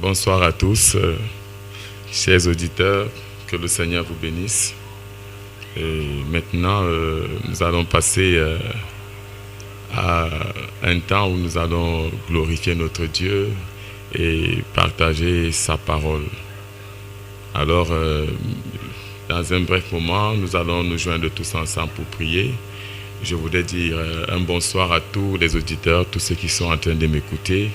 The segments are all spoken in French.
Bonsoir à tous, chers auditeurs, que le Seigneur vous bénisse. Et maintenant, nous allons passer à un temps où nous allons glorifier notre Dieu et partager sa parole. Alors, dans un bref moment, nous allons nous joindre tous ensemble pour prier. Je voudrais dire un bonsoir à tous les auditeurs, tous ceux qui sont en train de m'écouter,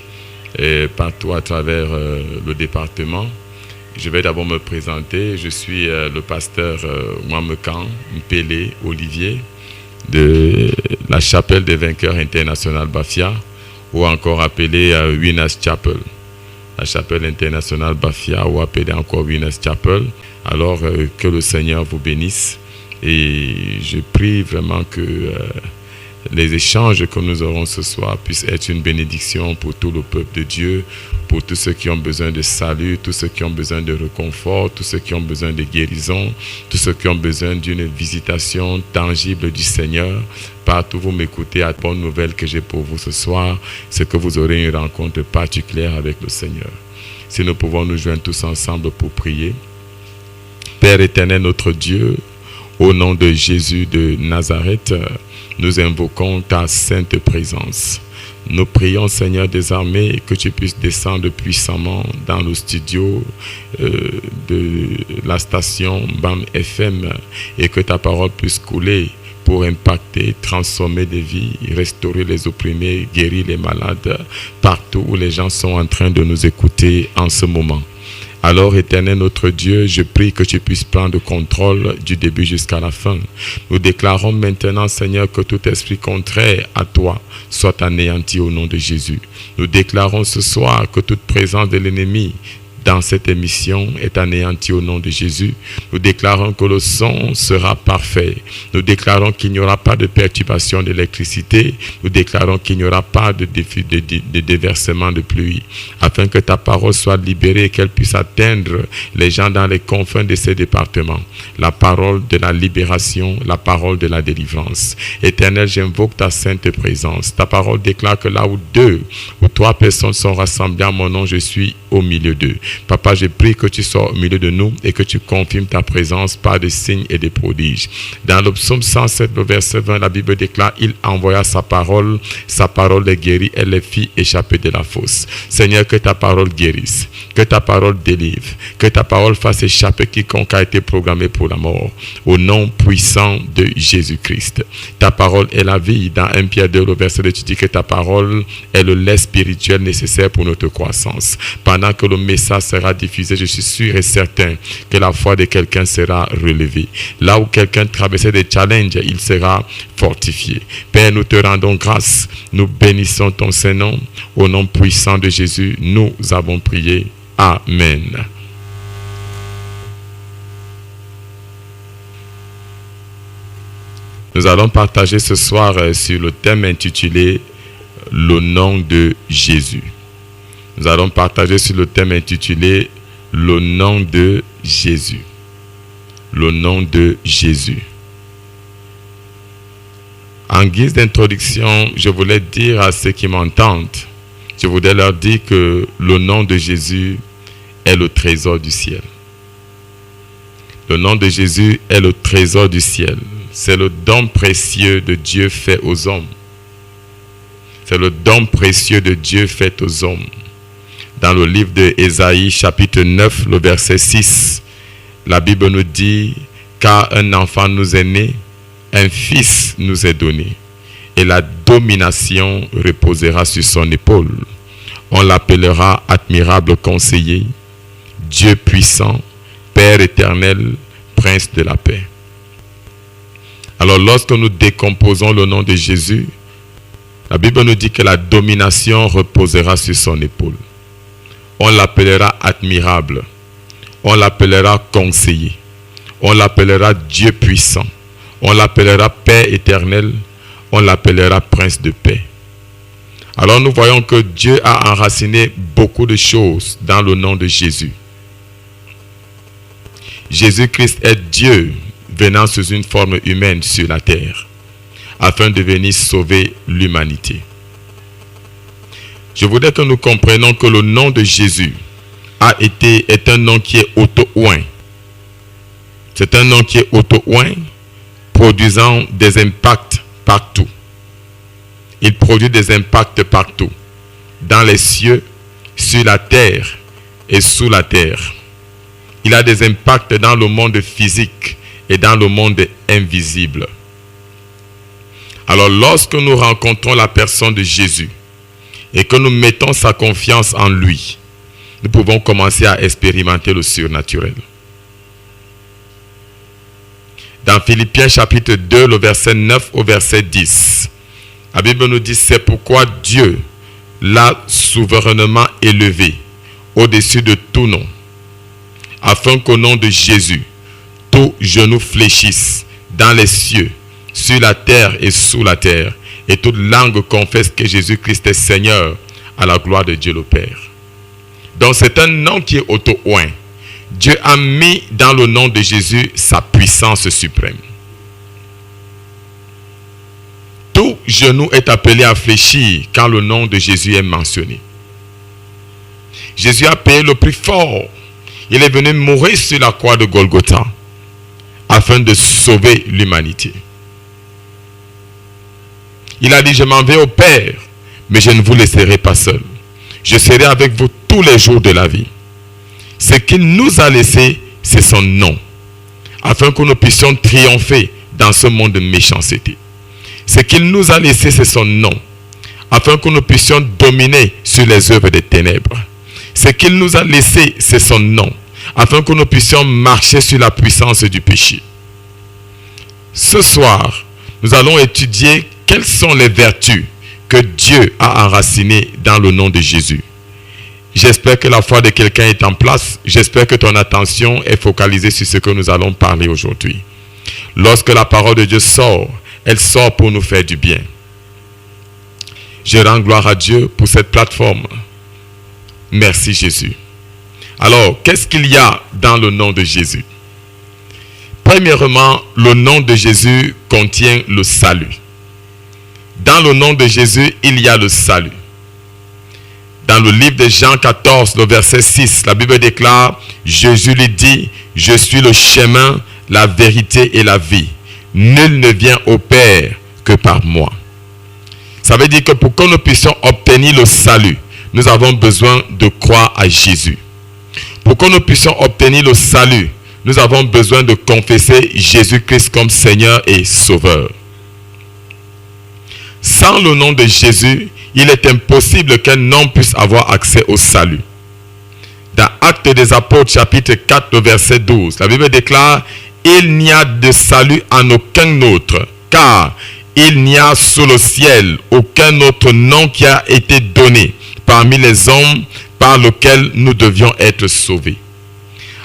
partout à travers le département. Je vais d'abord me présenter. Je suis le pasteur Mwamekan Mpele Olivier de la chapelle des vainqueurs internationale Bafia, ou encore appelée Winners Chapel. La chapelle internationale Bafia, ou appelée encore Winners Chapel. Alors que le Seigneur vous bénisse. Et je prie vraiment que les échanges que nous aurons ce soir puissent être une bénédiction pour tout le peuple de Dieu, pour tous ceux qui ont besoin de salut, tous ceux qui ont besoin de réconfort, tous ceux qui ont besoin de guérison, tous ceux qui ont besoin d'une visitation tangible du Seigneur. Partout vous m'écoutez, la bonne nouvelle que j'ai pour vous ce soir, c'est que vous aurez une rencontre particulière avec le Seigneur. Si nous pouvons nous joindre tous ensemble pour prier. Père éternel, notre Dieu, au nom de Jésus de Nazareth, nous invoquons ta sainte présence. Nous prions, Seigneur des armées, que tu puisses descendre puissamment dans le studio de la station BAM FM et que ta parole puisse couler pour impacter, transformer des vies, restaurer les opprimés, guérir les malades, partout où les gens sont en train de nous écouter en ce moment. Alors, éternel notre Dieu, je prie que tu puisses prendre le contrôle du début jusqu'à la fin. Nous déclarons maintenant, Seigneur, que tout esprit contraire à toi soit anéanti au nom de Jésus. Nous déclarons ce soir que toute présence de l'ennemi dans cette émission est anéantie au nom de Jésus. Nous déclarons que le son sera parfait. Nous déclarons qu'il n'y aura pas de perturbation d'électricité. Nous déclarons qu'il n'y aura pas de déversement de pluie. Afin que ta parole soit libérée et qu'elle puisse atteindre les gens dans les confins de ces départements. La parole de la libération, la parole de la délivrance. Éternel, j'invoque ta sainte présence. Ta parole déclare que là où 2 ou 3 personnes sont rassemblées en mon nom, je suis au milieu d'eux. Papa, je prie que tu sois au milieu de nous et que tu confirmes ta présence par des signes et des prodiges. Dans le psaume 107, le verset 20, la Bible déclare, il envoya sa parole les guérit et les fit échapper de la fosse. Seigneur, que ta parole guérisse, que ta parole délivre, que ta parole fasse échapper quiconque a été programmé pour la mort. Au nom puissant de Jésus-Christ. Ta parole est la vie. Dans 1 Pierre 2, le verset 2, tu dis que ta parole est le lait spirituel nécessaire pour notre croissance. Pendant que le message sera diffusé, je suis sûr et certain que la foi de quelqu'un sera relevée. Là où quelqu'un traversait des challenges, il sera fortifié. Père, nous te rendons grâce. Nous bénissons ton Saint-Nom. Au nom puissant de Jésus, nous avons prié. Amen. Nous allons partager ce soir sur le thème intitulé « Le nom de Jésus ». Nous allons partager sur le thème intitulé « Le nom de Jésus ». Le nom de Jésus. En guise d'introduction, je voulais dire à ceux qui m'entendent, je voudrais leur dire que le nom de Jésus est le trésor du ciel. Le nom de Jésus est le trésor du ciel. C'est le don précieux de Dieu fait aux hommes. C'est le don précieux de Dieu fait aux hommes. Dans le livre d'Ésaïe, chapitre 9, le verset 6, la Bible nous dit « Car un enfant nous est né, un fils nous est donné, et la domination reposera sur son épaule. On l'appellera admirable conseiller, Dieu puissant, Père éternel, Prince de la paix. » Alors lorsque nous décomposons le nom de Jésus, la Bible nous dit que la domination reposera sur son épaule. On l'appellera admirable. On l'appellera conseiller. On l'appellera Dieu puissant. On l'appellera Père éternel. On l'appellera Prince de paix. Alors nous voyons que Dieu a enraciné beaucoup de choses dans le nom de Jésus. Jésus-Christ est Dieu venant sous une forme humaine sur la terre afin de venir sauver l'humanité. Je voudrais que nous comprenions que le nom de Jésus est un nom qui est auto-oint. C'est un nom qui est auto-oint, produisant des impacts partout. Il produit des impacts partout, dans les cieux, sur la terre et sous la terre. Il a des impacts dans le monde physique et dans le monde invisible. Alors lorsque nous rencontrons la personne de Jésus et que nous mettons sa confiance en lui, nous pouvons commencer à expérimenter le surnaturel. Dans Philippiens chapitre 2, le verset 9 au verset 10, la Bible nous dit: c'est pourquoi Dieu l'a souverainement élevé au-dessus de tout nom, afin qu'au nom de Jésus, tout genou fléchisse dans les cieux, sur la terre et sous la terre, et toute langue confesse que Jésus-Christ est Seigneur, à la gloire de Dieu le Père. Donc c'est un nom qui est auto-oint. Dieu a mis dans le nom de Jésus sa puissance suprême. Tout genou est appelé à fléchir quand le nom de Jésus est mentionné. Jésus a payé le prix fort. Il est venu mourir sur la croix de Golgotha afin de sauver l'humanité. Il a dit: je m'en vais au Père, mais je ne vous laisserai pas seul. Je serai avec vous tous les jours de la vie. Ce qu'il nous a laissé, c'est son nom, afin que nous puissions triompher dans ce monde de méchanceté. Ce qu'il nous a laissé, c'est son nom, afin que nous puissions dominer sur les œuvres des ténèbres. Ce qu'il nous a laissé, c'est son nom, afin que nous puissions marcher sur la puissance du péché. Ce soir, nous allons étudier quelles sont les vertus que Dieu a enracinées dans le nom de Jésus. J'espère que la foi de quelqu'un est en place. J'espère que ton attention est focalisée sur ce que nous allons parler aujourd'hui. Lorsque la parole de Dieu sort, elle sort pour nous faire du bien. Je rends gloire à Dieu pour cette plateforme. Merci Jésus. Alors, qu'est-ce qu'il y a dans le nom de Jésus? Premièrement, le nom de Jésus contient le salut. Dans le nom de Jésus, il y a le salut. Dans le livre de Jean 14, le verset 6, la Bible déclare: Jésus lui dit: je suis le chemin, la vérité et la vie. Nul ne vient au Père que par moi. Ça veut dire que pour que nous puissions obtenir le salut, nous avons besoin de croire à Jésus. Pour que nous puissions obtenir le salut, nous avons besoin de confesser Jésus-Christ comme Seigneur et Sauveur. Sans le nom de Jésus, il est impossible qu'un homme puisse avoir accès au salut. Dans Actes des Apôtres, chapitre 4, verset 12, la Bible déclare: il n'y a de salut en aucun autre, car il n'y a sous le ciel aucun autre nom qui a été donné parmi les hommes par lequel nous devions être sauvés.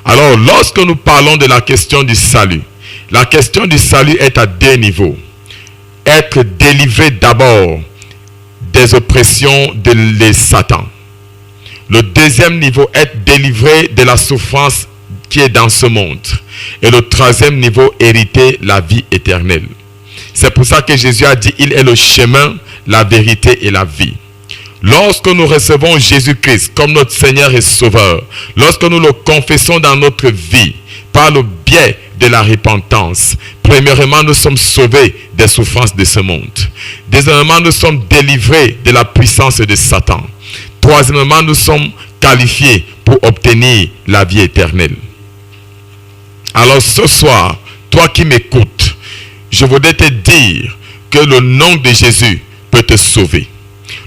Alors, lorsque nous parlons de la question du salut, la question du salut est à deux niveaux. Être délivré d'abord des oppressions de Satan. Le deuxième niveau, être délivré de la souffrance qui est dans ce monde. Et le troisième niveau, hériter la vie éternelle. C'est pour ça que Jésus a dit: il est le chemin, la vérité et la vie. Lorsque nous recevons Jésus-Christ comme notre Seigneur et Sauveur, lorsque nous le confessons dans notre vie, par le biais de la repentance, premièrement, nous sommes sauvés des souffrances de ce monde. Deuxièmement, nous sommes délivrés de la puissance de Satan. Troisièmement, nous sommes qualifiés pour obtenir la vie éternelle. Alors ce soir, toi qui m'écoutes, je voudrais te dire que le nom de Jésus peut te sauver.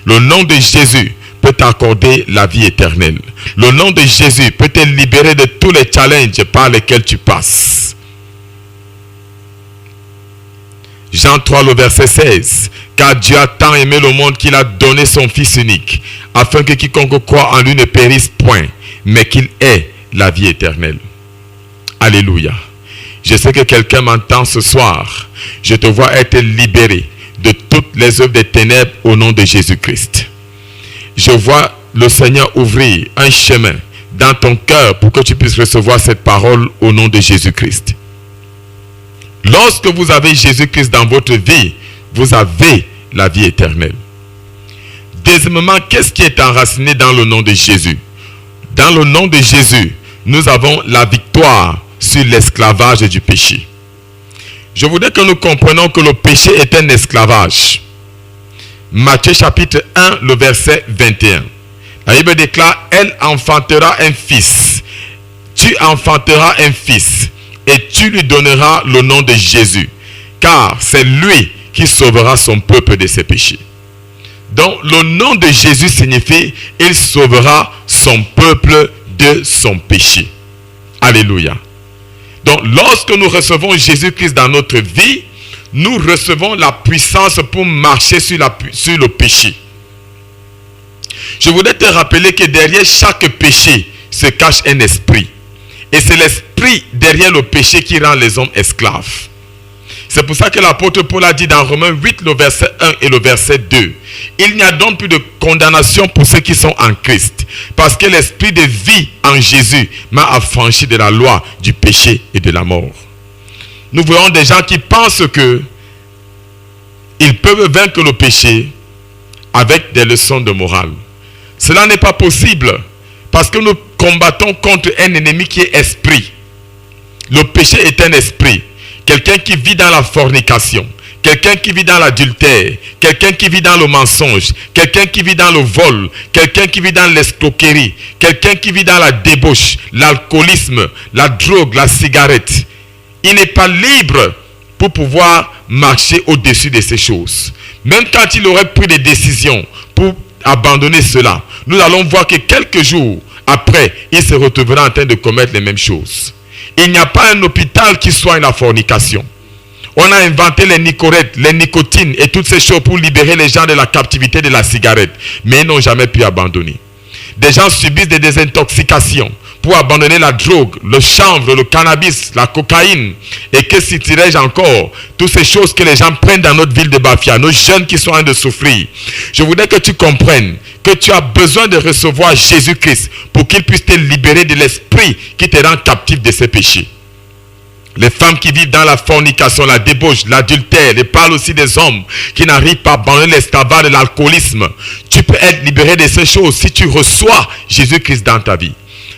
Le nom de Jésus peut t'accorder la vie éternelle. Le nom de Jésus peut te libérer de tous les challenges par lesquels tu passes. Jean 3, le verset 16. Car Dieu a tant aimé le monde qu'il a donné son Fils unique, afin que quiconque croit en lui ne périsse point, mais qu'il ait la vie éternelle. Alléluia. Je sais que quelqu'un m'entend ce soir. Je te vois être libéré de toutes les œuvres des ténèbres au nom de Jésus-Christ. Je vois le Seigneur ouvrir un chemin dans ton cœur pour que tu puisses recevoir cette parole au nom de Jésus-Christ. Lorsque vous avez Jésus-Christ dans votre vie, vous avez la vie éternelle. Deuxièmement, qu'est-ce qui est enraciné dans le nom de Jésus? Dans le nom de Jésus, nous avons la victoire sur l'esclavage du péché. Je voudrais que nous comprenions que le péché est un esclavage. Matthieu chapitre 1, le verset 21. La Bible déclare, elle enfantera un fils. Tu enfanteras un fils et tu lui donneras le nom de Jésus, car c'est lui qui sauvera son peuple de ses péchés. Donc le nom de Jésus signifie, il sauvera son peuple de son péché. Alléluia. Donc lorsque nous recevons Jésus-Christ dans notre vie, nous recevons la puissance pour marcher sur le péché. Je voudrais te rappeler que derrière chaque péché se cache un esprit. Et c'est l'esprit derrière le péché qui rend les hommes esclaves. C'est pour ça que l'apôtre Paul a dit dans Romains 8, le verset 1 et le verset 2. Il n'y a donc plus de condamnation pour ceux qui sont en Christ. Parce que l'esprit de vie en Jésus m'a affranchi de la loi du péché et de la mort. Nous voyons des gens qui pensent que ils peuvent vaincre le péché avec des leçons de morale. Cela n'est pas possible parce que nous combattons contre un ennemi qui est esprit. Le péché est un esprit. Quelqu'un qui vit dans la fornication, quelqu'un qui vit dans l'adultère, quelqu'un qui vit dans le mensonge, quelqu'un qui vit dans le vol, quelqu'un qui vit dans l'escroquerie, quelqu'un qui vit dans la débauche, l'alcoolisme, la drogue, la cigarette. Il n'est pas libre pour pouvoir marcher au-dessus de ces choses. Même quand il aurait pris des décisions pour abandonner cela, nous allons voir que quelques jours après, il se retrouvera en train de commettre les mêmes choses. Il n'y a pas un hôpital qui soigne la fornication. On a inventé les nicorettes, les nicotines et toutes ces choses pour libérer les gens de la captivité de la cigarette. Mais ils n'ont jamais pu abandonner. Des gens subissent des désintoxications pour abandonner la drogue, le chanvre, le cannabis, la cocaïne. Et que citerai-je encore? Toutes ces choses que les gens prennent dans notre ville de Bafia, nos jeunes qui sont en train de souffrir. Je voudrais que tu comprennes que tu as besoin de recevoir Jésus-Christ pour qu'il puisse te libérer de l'esprit qui te rend captif de ses péchés. Les femmes qui vivent dans la fornication, la débauche, l'adultère, et parle aussi des hommes qui n'arrivent pas à abandonner l'esclavage de l'alcoolisme. Tu peux être libéré de ces choses si tu reçois Jésus-Christ dans ta vie.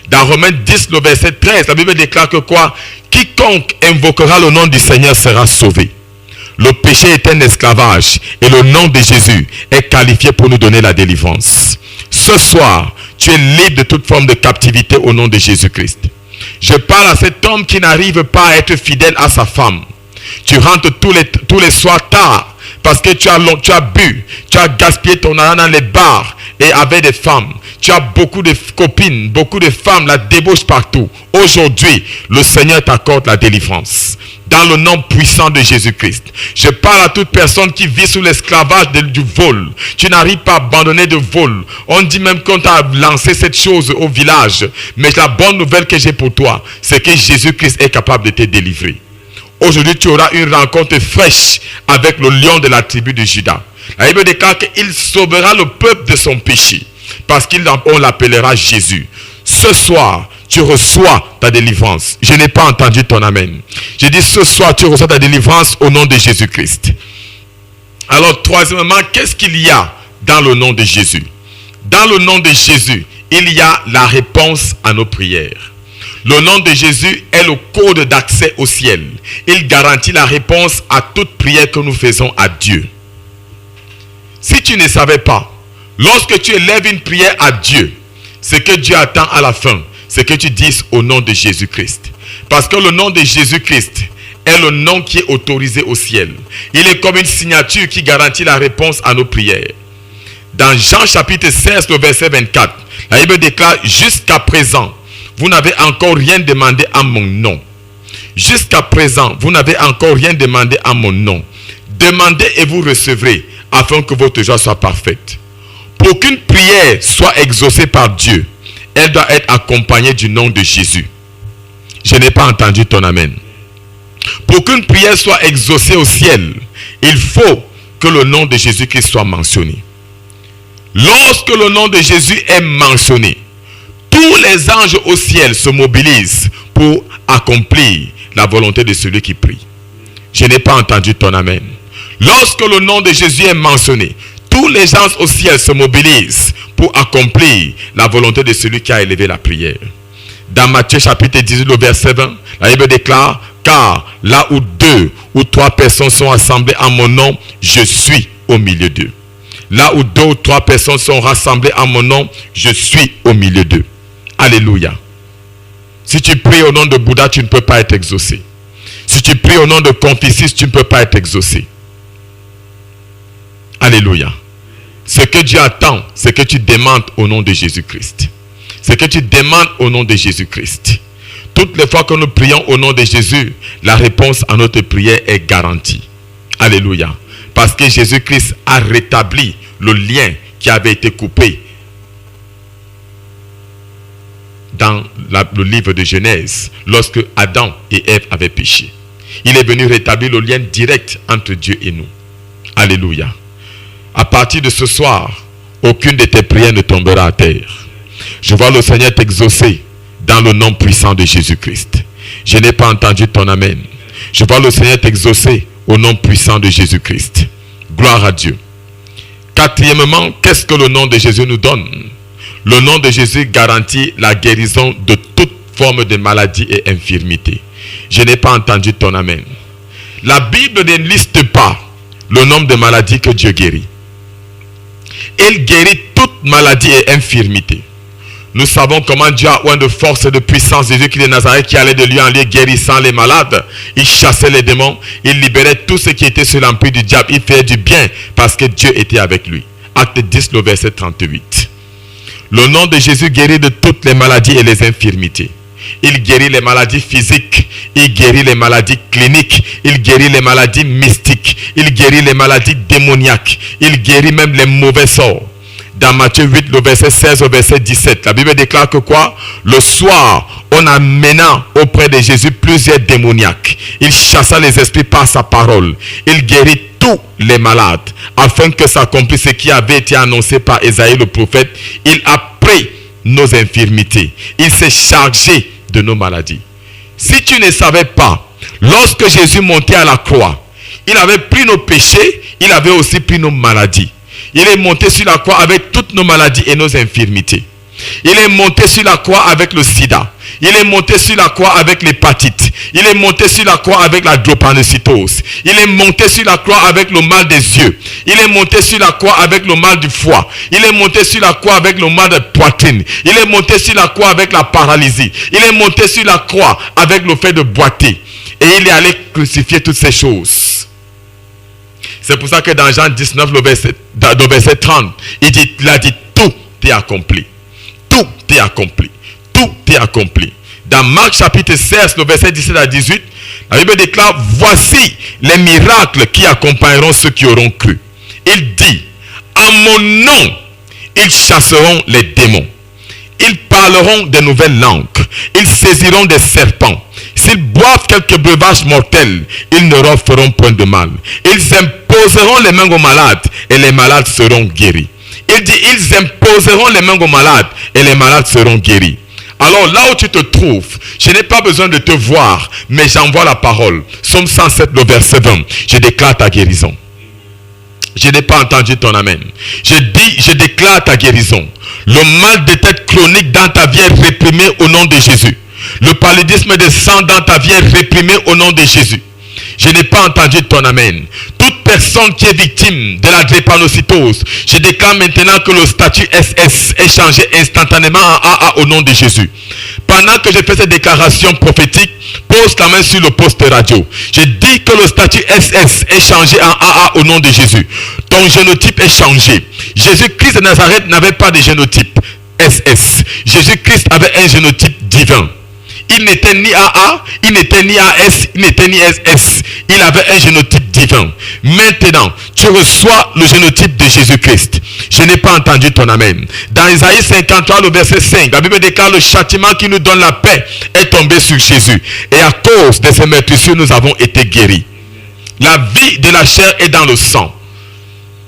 Dans Romains 10, le verset 13, la Bible déclare que quoi? Quiconque invoquera le nom du Seigneur sera sauvé. Le péché est un esclavage et le nom de Jésus est qualifié pour nous donner la délivrance. Ce soir, tu es libre de toute forme de captivité au nom de Jésus-Christ. Je parle à cet homme qui n'arrive pas à être fidèle à sa femme. Tu rentres tous les soirs tard parce que tu as bu, tu as gaspillé ton argent dans les bars et avec des femmes. Tu as beaucoup de copines, beaucoup de femmes, la débauche partout. Aujourd'hui, le Seigneur t'accorde la délivrance. Dans le nom puissant de Jésus-Christ. Je parle à toute personne qui vit sous l'esclavage du vol. Tu n'arrives pas à abandonner de vol. On dit même qu'on t'a lancé cette chose au village. Mais la bonne nouvelle que j'ai pour toi, c'est que Jésus-Christ est capable de te délivrer. Aujourd'hui, tu auras une rencontre fraîche avec le lion de la tribu de Juda. La Bible déclare qu'il sauvera le peuple de son péché. Parce qu'on l'appellera Jésus. Ce soir, tu reçois ta délivrance. Je n'ai pas entendu ton amen. Je dis ce soir, tu reçois ta délivrance au nom de Jésus-Christ. Alors, troisièmement, qu'est-ce qu'il y a dans le nom de Jésus? Dans le nom de Jésus, il y a la réponse à nos prières. Le nom de Jésus est le code d'accès au ciel. Il garantit la réponse à toute prière que nous faisons à Dieu. Si tu ne savais pas, lorsque tu élèves une prière à Dieu, ce que Dieu attend à la fin, c'est que tu dises au nom de Jésus-Christ. Parce que le nom de Jésus-Christ est le nom qui est autorisé au ciel. Il est comme une signature qui garantit la réponse à nos prières. Dans Jean chapitre 16, le verset 24, la Bible déclare, jusqu'à présent, vous n'avez encore rien demandé à mon nom. Jusqu'à présent, vous n'avez encore rien demandé à mon nom. Demandez et vous recevrez, afin que votre joie soit parfaite. Pour qu'une prière soit exaucée par Dieu, elle doit être accompagnée du nom de Jésus. Je n'ai pas entendu ton amen. Pour qu'une prière soit exaucée au ciel, il faut que le nom de Jésus-Christ soit mentionné. Lorsque le nom de Jésus est mentionné, tous les anges au ciel se mobilisent pour accomplir la volonté de celui qui prie. Je n'ai pas entendu ton amen. Lorsque le nom de Jésus est mentionné, tous les gens au ciel se mobilisent pour accomplir la volonté de celui qui a élevé la prière. Dans Matthieu chapitre 18, le verset 20, la Bible déclare, car là où 2 ou 3 personnes sont assemblées en mon nom, je suis au milieu d'eux. Là où 2 ou 3 personnes sont rassemblées en mon nom, je suis au milieu d'eux. Alléluia. Si tu pries au nom de Bouddha, tu ne peux pas être exaucé. Si tu pries au nom de Confucius, tu ne peux pas être exaucé. Alléluia. Ce que Dieu attend, c'est que tu demandes au nom de Jésus-Christ. C'est que tu demandes au nom de Jésus-Christ. Toutes les fois que nous prions au nom de Jésus, la réponse à notre prière est garantie. Alléluia. Parce que Jésus-Christ a rétabli le lien qui avait été coupé dans le livre de Genèse, lorsque Adam et Ève avaient péché. Il est venu rétablir le lien direct entre Dieu et nous. Alléluia. À partir de ce soir, aucune de tes prières ne tombera à terre. Je vois le Seigneur t'exaucer dans le nom puissant de Jésus-Christ. Je n'ai pas entendu ton amen. Je vois le Seigneur t'exaucer au nom puissant de Jésus-Christ. Gloire à Dieu. Quatrièmement, qu'est-ce que le nom de Jésus nous donne? Le nom de Jésus garantit la guérison de toute forme de maladie et infirmité. Je n'ai pas entendu ton amen. La Bible ne liste pas le nombre de maladies que Dieu guérit. Il guérit toute maladie et infirmité. Nous savons comment Dieu a oint de force et de puissance Jésus-Christ de Nazareth qui allait de lieu en lieu guérissant les malades. Il chassait les démons. Il libérait tout ce qui était sous l'empire du diable. Il faisait du bien parce que Dieu était avec lui. Acte 10, le verset 38. Le nom de Jésus guérit de toutes les maladies et les infirmités. Il guérit les maladies physiques. Il guérit les maladies cliniques. Il guérit les maladies mystiques. Il guérit les maladies démoniaques. Il guérit même les mauvais sorts. Dans Matthieu 8, le verset 16 au verset 17, la Bible déclare que quoi? Le soir, on amena auprès de Jésus plusieurs démoniaques. Il chassa les esprits par sa parole. Il guérit tous les malades, afin que s'accomplisse ce qui avait été annoncé par Ésaïe le prophète. Il a pris nos infirmités. Il s'est chargé de nos maladies. Si tu ne savais pas, lorsque Jésus montait à la croix, il avait pris nos péchés, il avait aussi pris nos maladies. Il est monté sur la croix avec toutes nos maladies et nos infirmités. Il est monté sur la croix avec le sida. Il est monté sur la croix avec l'hépatite. Il est monté sur la croix avec la drépanocytose. Il est monté sur la croix avec le mal des yeux. Il est monté sur la croix avec le mal du foie. Il est monté sur la croix avec le mal de poitrine. Il est monté sur la croix avec la paralysie. Il est monté sur la croix avec le fait de boiter. Et il est allé crucifier toutes ces choses. C'est pour ça que dans Jean 19, le verset 30, il a dit tout est accompli. Tout est accompli. Tout est accompli. Dans Marc chapitre 16, le verset 17 à 18, la Bible déclare, voici les miracles qui accompagneront ceux qui auront cru. Il dit, en mon nom, ils chasseront les démons. Ils parleront de nouvelles langues. Ils saisiront des serpents. S'ils boivent quelques breuvages mortels, ils ne leur feront point de mal. Ils imposeront les mains aux malades et les malades seront guéris. Il dit, ils imposeront les mains aux malades et les malades seront guéris. Alors là où tu te trouves, je n'ai pas besoin de te voir, mais j'envoie la parole. Psaume 107, le verset 20. Je déclare ta guérison. Je n'ai pas entendu ton amen. Je déclare ta guérison. Le mal de tête chronique dans ta vie est réprimé au nom de Jésus. Le paludisme de sang dans ta vie est réprimé au nom de Jésus. Je n'ai pas entendu ton amen. Toute personne qui est victime de la drépanocytose, je déclare maintenant que le statut SS est changé instantanément en AA au nom de Jésus. Pendant que je fais cette déclaration prophétique, pose ta main sur le poste radio. Je dis que le statut SS est changé en AA au nom de Jésus. Ton génotype est changé. Jésus-Christ de Nazareth n'avait pas de génotype SS. Jésus-Christ avait un génotype divin. Il n'était ni AA, il n'était ni AS, il n'était ni SS. Il avait un génotype divin. Maintenant, tu reçois le génotype de Jésus-Christ. Je n'ai pas entendu ton amen. Dans Isaïe 53, le verset 5, la Bible déclare le châtiment qui nous donne la paix est tombé sur Jésus. Et à cause de ces meurtrissures, nous avons été guéris. La vie de la chair est dans le sang.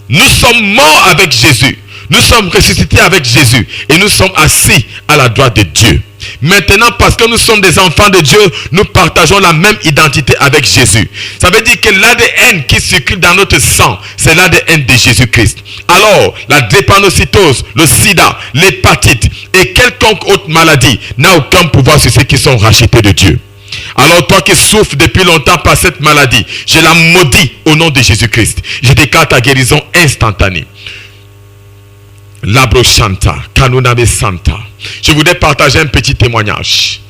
Nous sommes morts avec Jésus. Nous sommes ressuscités avec Jésus et nous sommes assis à la droite de Dieu. Maintenant, parce que nous sommes des enfants de Dieu, nous partageons la même identité avec Jésus. Ça veut dire que l'ADN qui circule dans notre sang, c'est l'ADN de Jésus-Christ. Alors, la drépanocytose, le sida, l'hépatite et quelconque autre maladie n'a aucun pouvoir sur ceux qui sont rachetés de Dieu. Alors toi qui souffres depuis longtemps par cette maladie, je la maudis au nom de Jésus-Christ. Je déclare ta guérison instantanée. Labrochanta, Kanunave Santa. Je voudrais partager un petit témoignage.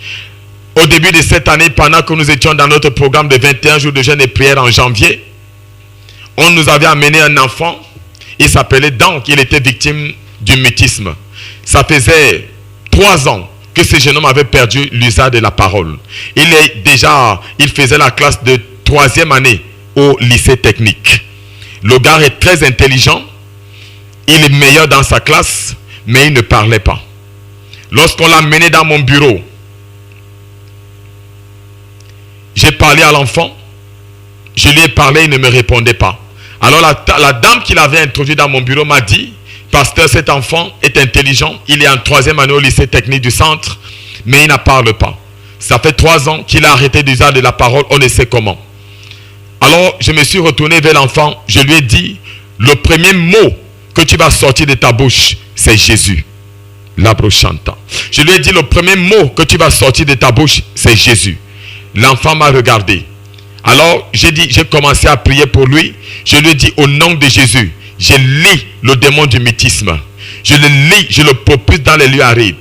Au début de cette année, pendant que nous étions dans notre programme de 21 jours de jeûne et prière en janvier, on nous avait amené un enfant. Il s'appelait Dan, il était victime du mutisme. Ça faisait 3 ans que ce jeune homme avait perdu l'usage de la parole. Il faisait la classe de 3e année au lycée technique. Le gars est très intelligent. Il est meilleur dans sa classe, mais il ne parlait pas. Lorsqu'on l'a mené dans mon bureau, j'ai parlé à l'enfant. Je lui ai parlé, il ne me répondait pas. Alors la dame qui l'avait introduit dans mon bureau m'a dit, pasteur, cet enfant est intelligent. Il est en 3e année au lycée technique du centre, mais il ne parle pas. Ça fait 3 ans qu'il a arrêté d'user de la parole, on ne sait comment. Alors, je me suis retourné vers l'enfant. Je lui ai dit, le premier mot que tu vas sortir de ta bouche, c'est Jésus. Labrochanta. Je lui ai dit, le premier mot que tu vas sortir de ta bouche, c'est Jésus. L'enfant m'a regardé. Alors, j'ai commencé à prier pour lui. Je lui ai dit, au nom de Jésus, je lis le démon du mutisme. Je le lis, je le propulse dans les lieux arides.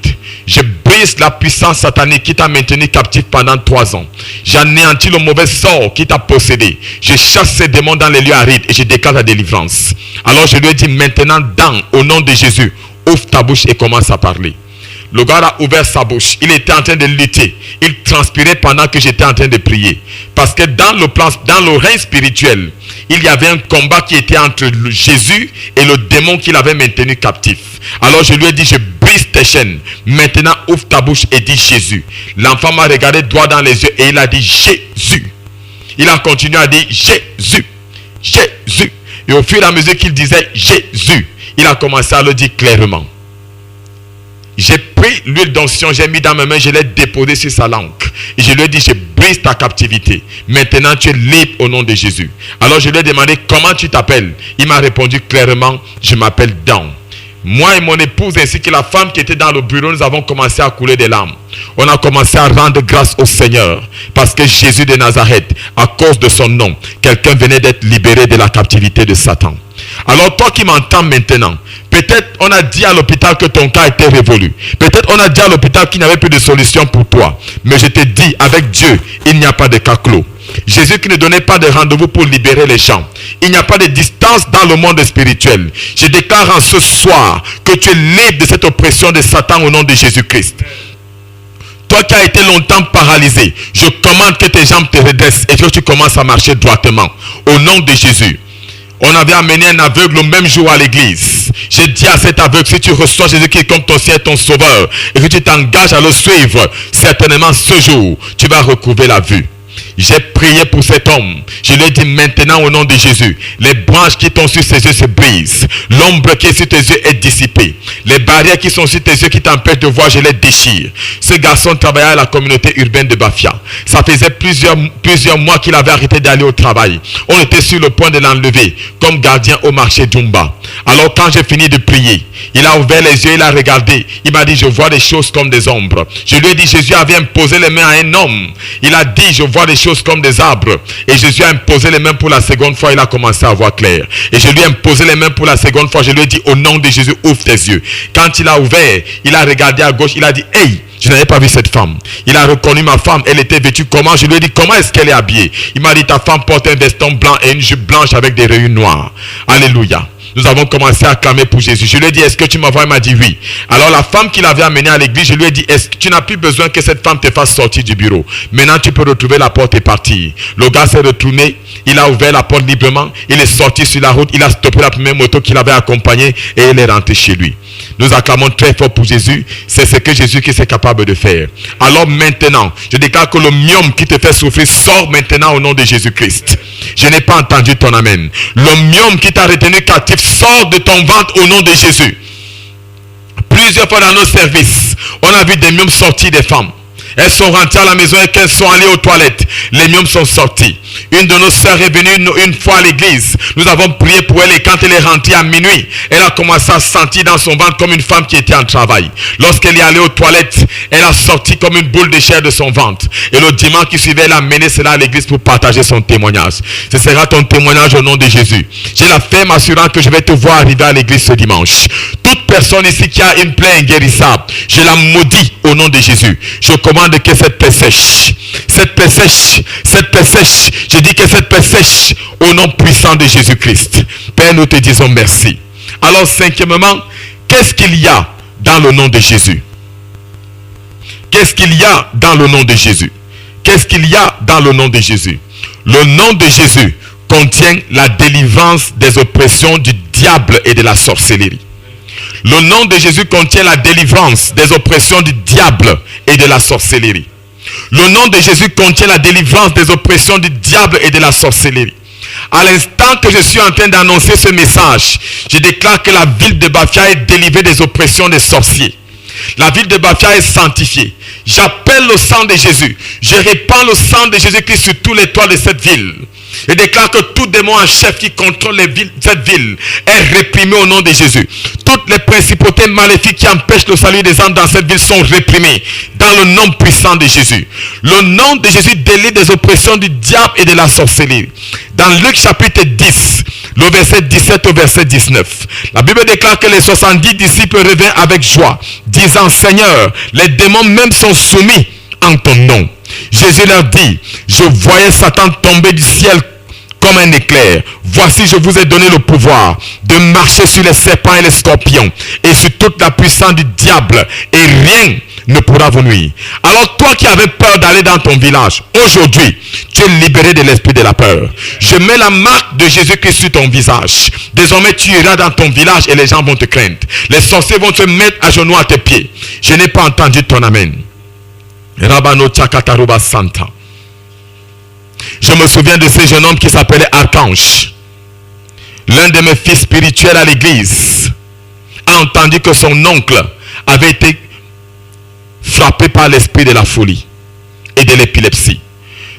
Je brise la puissance satanique qui t'a maintenu captif pendant 3 ans. J'anéantis le mauvais sort qui t'a possédé. Je chasse ces démons dans les lieux arides et je déclare la délivrance. Alors je lui ai dit, maintenant, au nom de Jésus, ouvre ta bouche et commence à parler. Le gars a ouvert sa bouche. Il était en train de lutter. Il transpirait pendant que j'étais en train de prier. Parce que dans le règne spirituel, il y avait un combat qui était entre Jésus et le démon qui l'avait maintenu captif. Alors je lui ai dit, je brise tes chaînes. Maintenant, ouvre ta bouche et dis Jésus. L'enfant m'a regardé droit dans les yeux et il a dit Jésus. Il a continué à dire Jésus. Jésus. Et au fur et à mesure qu'il disait Jésus, il a commencé à le dire clairement. J'ai pris l'huile d'onction, j'ai mis dans mes mains, je l'ai déposée sur sa langue. Et je lui ai dit, je brise ta captivité. Maintenant, tu es libre au nom de Jésus. Alors je lui ai demandé, comment tu t'appelles? Il m'a répondu clairement, je m'appelle Dan. Moi et mon épouse ainsi que la femme qui était dans le bureau, nous avons commencé à couler des larmes. On a commencé à rendre grâce au Seigneur. Parce que Jésus de Nazareth, à cause de son nom, quelqu'un venait d'être libéré de la captivité de Satan. Alors toi qui m'entends maintenant, peut-être on a dit à l'hôpital que ton cas était révolu. Peut-être on a dit à l'hôpital qu'il n'y avait plus de solution pour toi. Mais je te dis, avec Dieu, il n'y a pas de cas clos. Jésus qui ne donnait pas de rendez-vous pour libérer les gens. Il n'y a pas de distance dans le monde spirituel. Je déclare en ce soir que tu es libre de cette oppression de Satan au nom de Jésus-Christ. Toi qui as été longtemps paralysé, je commande que tes jambes te redressent et que tu commences à marcher droitement. Au nom de Jésus. On avait amené un aveugle le même jour à l'église. J'ai dit à cet aveugle, si tu reçois Jésus-Christ comme ton Seigneur et ton Sauveur, et que tu t'engages à le suivre, certainement ce jour, tu vas recouvrer la vue. J'ai prié pour cet homme. Je lui ai dit maintenant au nom de Jésus, les branches qui sont sur ses yeux se brisent. L'ombre qui est sur tes yeux est dissipée. Les barrières qui sont sur tes yeux qui t'empêchent de voir, je les déchire. Ce garçon travaillait à la communauté urbaine de Bafia. Ça faisait plusieurs mois qu'il avait arrêté d'aller au travail. On était sur le point de l'enlever comme gardien au marché Djumba. Alors quand j'ai fini de prier, il a ouvert les yeux, il a regardé. Il m'a dit, je vois des choses comme des ombres. Je lui ai dit, Jésus avait imposé les mains à un homme. Il a dit, je vois des choses comme des arbres. Et Jésus a imposé les mains pour la seconde fois, il a commencé à voir clair. Et je lui ai imposé les mains pour la seconde fois, je lui ai dit, au nom de Jésus, ouvre tes yeux. Quand il a ouvert, il a regardé à gauche, il a dit, hey, je n'avais pas vu cette femme. Il a reconnu ma femme, elle était vêtue comment? Je lui ai dit, comment est-ce qu'elle est habillée? Il m'a dit, ta femme porte un veston blanc et une jupe blanche avec des rayures noires. Alléluia. Nous avons commencé à clamer pour Jésus. Je lui ai dit, est-ce que tu m'envoies? Il m'a dit oui. Alors la femme qui l'avait amené à l'église, je lui ai dit, est-ce que tu n'as plus besoin que cette femme te fasse sortir du bureau? Maintenant tu peux retrouver la porte et partir. Le gars s'est retourné, il a ouvert la porte librement, il est sorti sur la route, il a stoppé la première moto qu'il avait accompagnée et il est rentré chez lui. Nous acclamons très fort pour Jésus. C'est ce que Jésus qui est capable de faire. Alors maintenant, je déclare que le myome qui te fait souffrir sort maintenant au nom de Jésus-Christ. Je n'ai pas entendu ton amen. Le myome qui t'a retenu captif sort de ton ventre au nom de Jésus. Plusieurs fois dans nos services, on a vu des miomes sortir des femmes. Elles sont rentrées à la maison et qu'elles sont allées aux toilettes. Les miomes sont sortis. Une de nos sœurs est venue une fois à l'église. Nous avons prié pour elle et quand elle est rentrée à minuit, elle a commencé à sentir dans son ventre comme une femme qui était en travail. Lorsqu'elle est allée aux toilettes, elle a sorti comme une boule de chair de son ventre. Et le dimanche qui suivait, elle a mené cela à l'église pour partager son témoignage. Ce sera ton témoignage au nom de Jésus. J'ai la ferme assurance que je vais te voir arriver à l'église ce dimanche. Toute personne ici qui a une plaie inguérissable, je la maudis au nom de Jésus. Je commande que cette plaie sèche. Cette plaie sèche. Cette plaie sèche. Je dis que cette plaie sèche au nom puissant de Jésus-Christ. Père, nous te disons merci. Alors, cinquièmement, qu'est-ce qu'il y a dans le nom de Jésus? Qu'est-ce qu'il y a dans le nom de Jésus? Qu'est-ce qu'il y a dans le nom de Jésus? Le nom de Jésus contient la délivrance des oppressions du diable et de la sorcellerie. Le nom de Jésus contient la délivrance des oppressions du diable et de la sorcellerie. Le nom de Jésus contient la délivrance des oppressions du diable et de la sorcellerie. À l'instant que je suis en train d'annoncer ce message, je déclare que la ville de Bafia est délivrée des oppressions des sorciers. La ville de Bafia est sanctifiée. J'appelle le sang de Jésus. Je répands le sang de Jésus-Christ sur tous les toits de cette ville. Je déclare que tout démon en chef qui contrôle cette ville est réprimé au nom de Jésus. Toutes les principautés maléfiques qui empêchent le salut des âmes dans cette ville sont réprimées dans le nom puissant de Jésus. Le nom de Jésus délivre des oppressions du diable et de la sorcellerie. Dans Luc chapitre 10, le verset 17 au verset 19, la Bible déclare que les 70 disciples revinrent avec joie, disant: Seigneur, les démons même sont soumis en ton nom. Jésus leur dit: je voyais Satan tomber du ciel comme un éclair. Voici, je vous ai donné le pouvoir de marcher sur les serpents et les scorpions et sur toute la puissance du diable, et rien ne pourra vous nuire. Alors toi qui avais peur d'aller dans ton village, aujourd'hui tu es libéré de l'esprit de la peur. Je mets la marque de Jésus-Christ sur ton visage. Désormais tu iras dans ton village et les gens vont te craindre. Les sorciers vont se mettre à genoux à tes pieds. Je n'ai pas entendu ton amen. Rabano Tchakataruba Santa. Je me souviens de ce jeune homme qui s'appelait Archange. L'un de mes fils spirituels à l'église a entendu que son oncle avait été frappé par l'esprit de la folie et de l'épilepsie.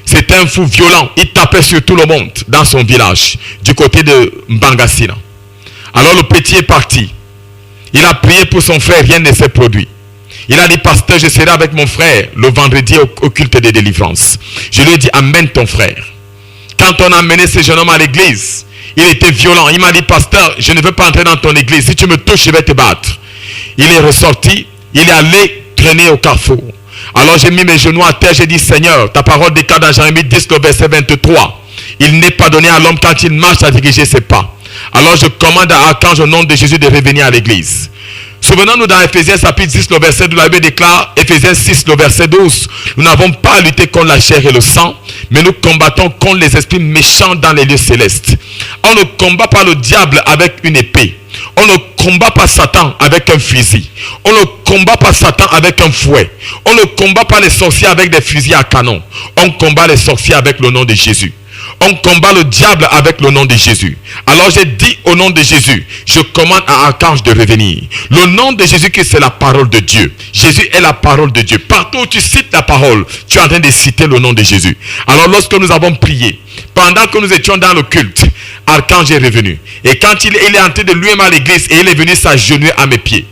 C'était un fou violent. Il tapait sur tout le monde dans son village, du côté de Mbangasina. Alors le petit est parti. Il a prié pour son frère, rien ne s'est produit. Il a dit: pasteur, je serai avec mon frère le vendredi au culte de délivrance. Je lui ai dit: amène ton frère. Quand on a amené ce jeune homme à l'église, il était violent. Il m'a dit: pasteur, je ne veux pas entrer dans ton église. Si tu me touches, je vais te battre. Il est ressorti. Il est allé traîner au carrefour. Alors j'ai mis mes genoux à terre. J'ai dit: Seigneur, ta parole déclare dans Jérémie 10, le verset 23. Il n'est pas donné à l'homme quand il marche à diriger ses pas. Alors je commande à Archange au nom de Jésus de revenir à l'église. Souvenons-nous dans Ephésiens chapitre 10, le verset 12, la Bible déclare, Ephésiens 6, le verset 12, nous n'avons pas à lutter contre la chair et le sang, mais nous combattons contre les esprits méchants dans les lieux célestes. On ne combat pas le diable avec une épée. On ne combat pas Satan avec un fusil. On ne combat pas Satan avec un fouet. On ne combat pas les sorciers avec des fusils à canon. On combat les sorciers avec le nom de Jésus. On combat le diable avec le nom de Jésus. Alors j'ai dit au nom de Jésus, je commande à Archange de revenir. Le nom de Jésus-Christ, c'est la parole de Dieu. Jésus est la parole de Dieu. Partout où tu cites la parole, tu es en train de citer le nom de Jésus. Alors lorsque nous avons prié, pendant que nous étions dans le culte, Archange est revenu. Et quand il est entré de lui-même à l'église, et il est venu s'agenouiller à mes pieds.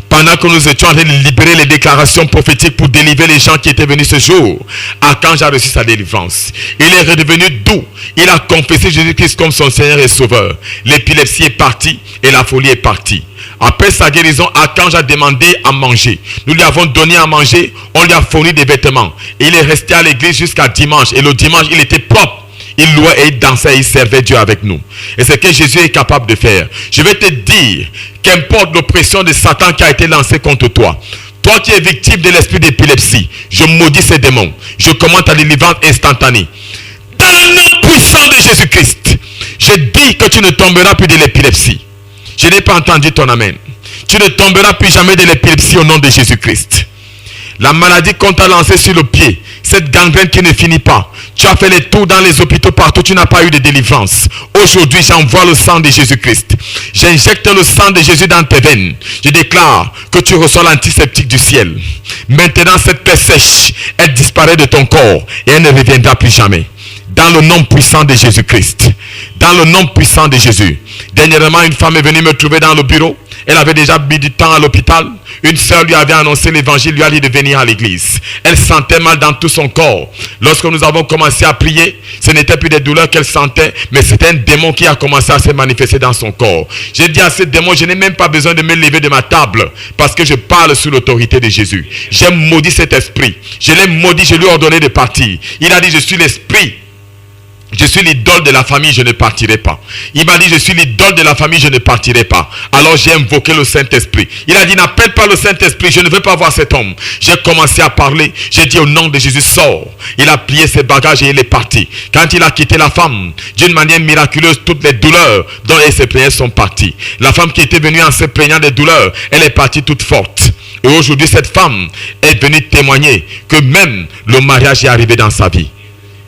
Pendant que nous étions en train de libérer les déclarations prophétiques pour délivrer les gens qui étaient venus ce jour, Archange a reçu sa délivrance. Il est redevenu doux. Il a confessé Jésus-Christ comme son Seigneur et Sauveur. L'épilepsie est partie et la folie est partie. Après sa guérison, Archange a demandé à manger. Nous lui avons donné à manger, on lui a fourni des vêtements. Et il est resté à l'église jusqu'à dimanche. Et le dimanche, il était propre. Il louait et il dansait, il servait Dieu avec nous. Et c'est ce que Jésus est capable de faire. Je vais te dire, qu'importe l'oppression de Satan qui a été lancée contre toi, toi qui es victime de l'esprit d'épilepsie, je maudis ces démons. Je commande ta délivrance instantanée. Dans le nom puissant de Jésus-Christ, je dis que tu ne tomberas plus de l'épilepsie. Je n'ai pas entendu ton amen. Tu ne tomberas plus jamais de l'épilepsie au nom de Jésus-Christ. La maladie qu'on t'a lancée sur le pied, cette gangrène qui ne finit pas. Tu as fait les tours dans les hôpitaux partout, tu n'as pas eu de délivrance. Aujourd'hui, j'envoie le sang de Jésus-Christ. J'injecte le sang de Jésus dans tes veines. Je déclare que tu reçois l'antiseptique du ciel. Maintenant, cette plaie sèche, elle disparaît de ton corps et elle ne reviendra plus jamais. Dans le nom puissant de Jésus-Christ. Dans le nom puissant de Jésus. Dernièrement, une femme est venue me trouver dans le bureau. Elle avait déjà mis du temps à l'hôpital. Une sœur lui avait annoncé l'évangile, lui a dit de venir à l'église. Elle sentait mal dans tout son corps. Lorsque nous avons commencé à prier, ce n'était plus des douleurs qu'elle sentait, mais c'était un démon qui a commencé à se manifester dans son corps. J'ai dit à ce démon, je n'ai même pas besoin de me lever de ma table, parce que je parle sous l'autorité de Jésus. J'ai maudit cet esprit. Je l'ai maudit, je lui ai ordonné de partir. Il a dit, je suis l'esprit. Je suis l'idole de la famille, je ne partirai pas. Il m'a dit, je suis l'idole de la famille, je ne partirai pas. Alors j'ai invoqué le Saint-Esprit. Il a dit, n'appelle pas le Saint-Esprit, je ne veux pas voir cet homme. J'ai commencé à parler, j'ai dit au nom de Jésus, sors. Il a plié ses bagages et il est parti. Quand il a quitté la femme, d'une manière miraculeuse, toutes les douleurs dont elle se plaignait sont parties. La femme qui était venue en se plaignant des douleurs, elle est partie toute forte. Et aujourd'hui, cette femme est venue témoigner que même le mariage est arrivé dans sa vie.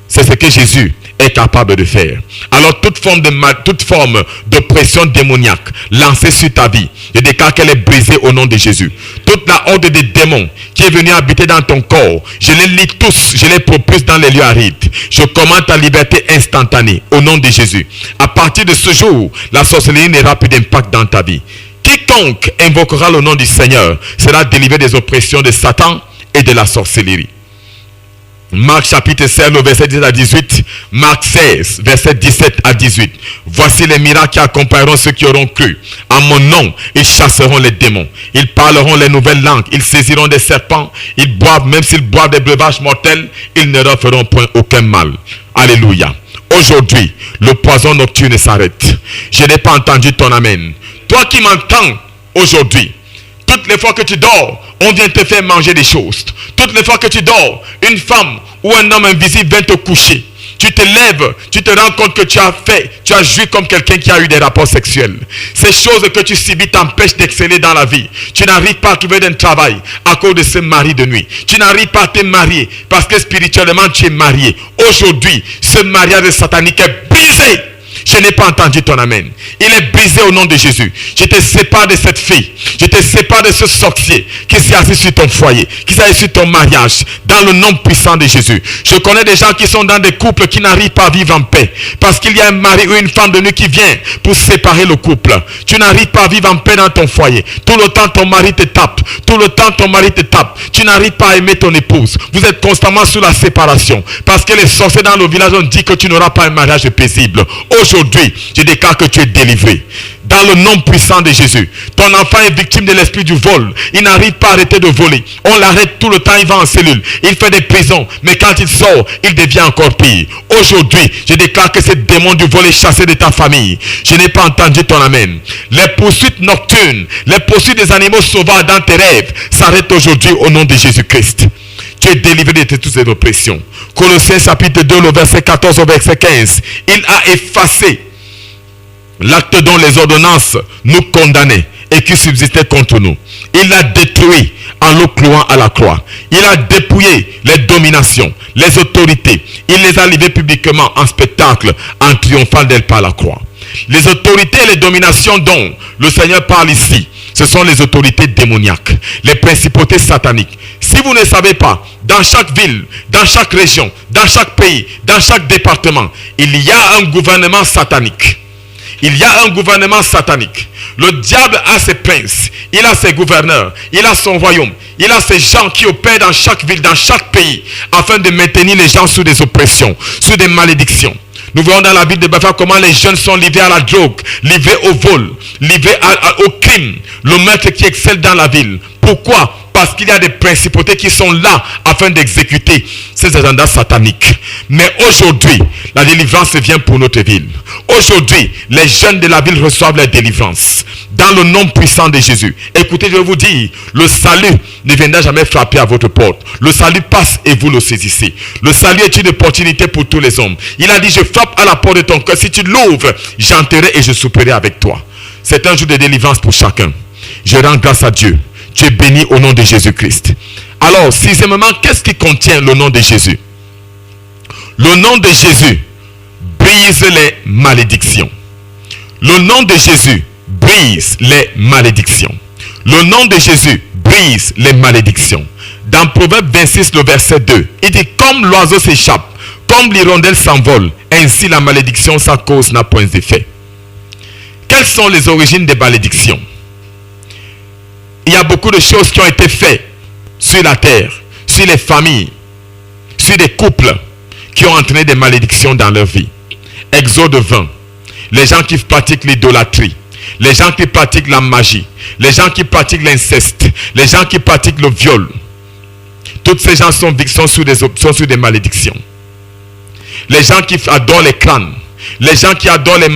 C'est ce que Jésus est capable de faire. Alors toute forme d'oppression démoniaque lancée sur ta vie, je déclare qu'elle est brisée au nom de Jésus. Toute la horde des démons qui est venue habiter dans ton corps, je les lis tous, je les propulse dans les lieux arides. Je commande ta liberté instantanée au nom de Jésus. À partir de ce jour, la sorcellerie n'aura plus d'impact dans ta vie. Quiconque invoquera le nom du Seigneur sera délivré des oppressions de Satan et de la sorcellerie. Marc chapitre 16, le verset 10 à 18. Marc 16, verset 17 à 18. Voici les miracles qui accompagneront ceux qui auront cru. En mon nom, ils chasseront les démons. Ils parleront les nouvelles langues. Ils saisiront des serpents. Ils boivent, même s'ils boivent des breuvages mortels, ils ne leur feront point aucun mal. Alléluia. Aujourd'hui, le poison nocturne s'arrête. Je n'ai pas entendu ton amen. Toi qui m'entends aujourd'hui, toutes les fois que tu dors, on vient te faire manger des choses. Toutes les fois que tu dors, une femme ou un homme invisible vient te coucher. Tu te lèves, tu te rends compte que tu as joui comme quelqu'un qui a eu des rapports sexuels. Ces choses que tu subis t'empêchent d'exceller dans la vie. Tu n'arrives pas à trouver un travail à cause de ce mari de nuit. Tu n'arrives pas à te marier parce que spirituellement tu es marié. Aujourd'hui, ce mariage satanique est brisé. Je n'ai pas entendu ton amen. Il est brisé au nom de Jésus. Je te sépare de cette fille. Je te sépare de ce sorcier qui s'est assis sur ton foyer, qui s'est assis sur ton mariage, dans le nom puissant de Jésus. Je connais des gens qui sont dans des couples qui n'arrivent pas à vivre en paix. Parce qu'il y a un mari ou une femme de nuit qui vient pour séparer le couple. Tu n'arrives pas à vivre en paix dans ton foyer. Tout le temps ton mari te tape. Tout le temps ton mari te tape. Tu n'arrives pas à aimer ton épouse. Vous êtes constamment sous la séparation. Parce que les sorciers dans le village ont dit que tu n'auras pas un mariage paisible. Aujourd'hui, je déclare que tu es délivré. Dans le nom puissant de Jésus. Ton enfant est victime de l'esprit du vol. Il n'arrive pas à arrêter de voler. On l'arrête tout le temps, il va en cellule. Il fait des prisons. Mais quand il sort, il devient encore pire. Aujourd'hui, je déclare que ce démon du vol est chassé de ta famille. Je n'ai pas entendu ton amen. Les poursuites nocturnes, les poursuites des animaux sauvages dans tes rêves s'arrêtent aujourd'hui au nom de Jésus-Christ. Tu es délivré de toutes ces oppressions. Colossiens chapitre 2, le verset 14 au verset 15. Il a effacé l'acte dont les ordonnances nous condamnaient et qui subsistait contre nous. Il l'a détruit en le clouant à la croix. Il a dépouillé les dominations, les autorités. Il les a livrées publiquement en spectacle, en triomphant d'elles par la croix. Les autorités et les dominations dont le Seigneur parle ici, ce sont les autorités démoniaques, les principautés sataniques. Si vous ne savez pas, dans chaque ville, dans chaque région, dans chaque pays, dans chaque département, il y a un gouvernement satanique. Il y a un gouvernement satanique. Le diable a ses princes, il a ses gouverneurs, il a son royaume, il a ses gens qui opèrent dans chaque ville, dans chaque pays, afin de maintenir les gens sous des oppressions, sous des malédictions. Nous voyons dans la ville de Bafar comment les jeunes sont livrés à la drogue, livrés au vol, livrés au crime. Le maître qui excelle dans la ville. Pourquoi? Parce qu'il y a des principautés qui sont là afin d'exécuter ces agendas sataniques. Mais aujourd'hui, la délivrance vient pour notre ville. Aujourd'hui, les jeunes de la ville reçoivent la délivrance. Dans le nom puissant de Jésus. Écoutez, je vais vous dire, le salut ne viendra jamais frapper à votre porte. Le salut passe et vous le saisissez. Le salut est une opportunité pour tous les hommes. Il a dit, je frappe à la porte de ton cœur. Si tu l'ouvres, j'entrerai et je souperai avec toi. C'est un jour de délivrance pour chacun. Je rends grâce à Dieu. Tu es béni au nom de Jésus-Christ. Alors, sixièmement, qu'est-ce qui contient le nom de Jésus? Le nom de Jésus brise les malédictions. Le nom de Jésus brise les malédictions. Le nom de Jésus brise les malédictions. Dans Proverbe 26, le verset 2, il dit, comme l'oiseau s'échappe, comme l'hirondelle s'envole, ainsi la malédiction, sa cause n'a point d'effet. Quelles sont les origines des malédictions? Il y a beaucoup de choses qui ont été faites sur la terre, sur les familles, sur des couples qui ont entraîné des malédictions dans leur vie. Exode 20. Les gens qui pratiquent l'idolâtrie, les gens qui pratiquent la magie, les gens qui pratiquent l'inceste, les gens qui pratiquent le viol. Tous ces gens sont sur des malédictions. Les gens qui adorent les crânes, les gens qui adorent les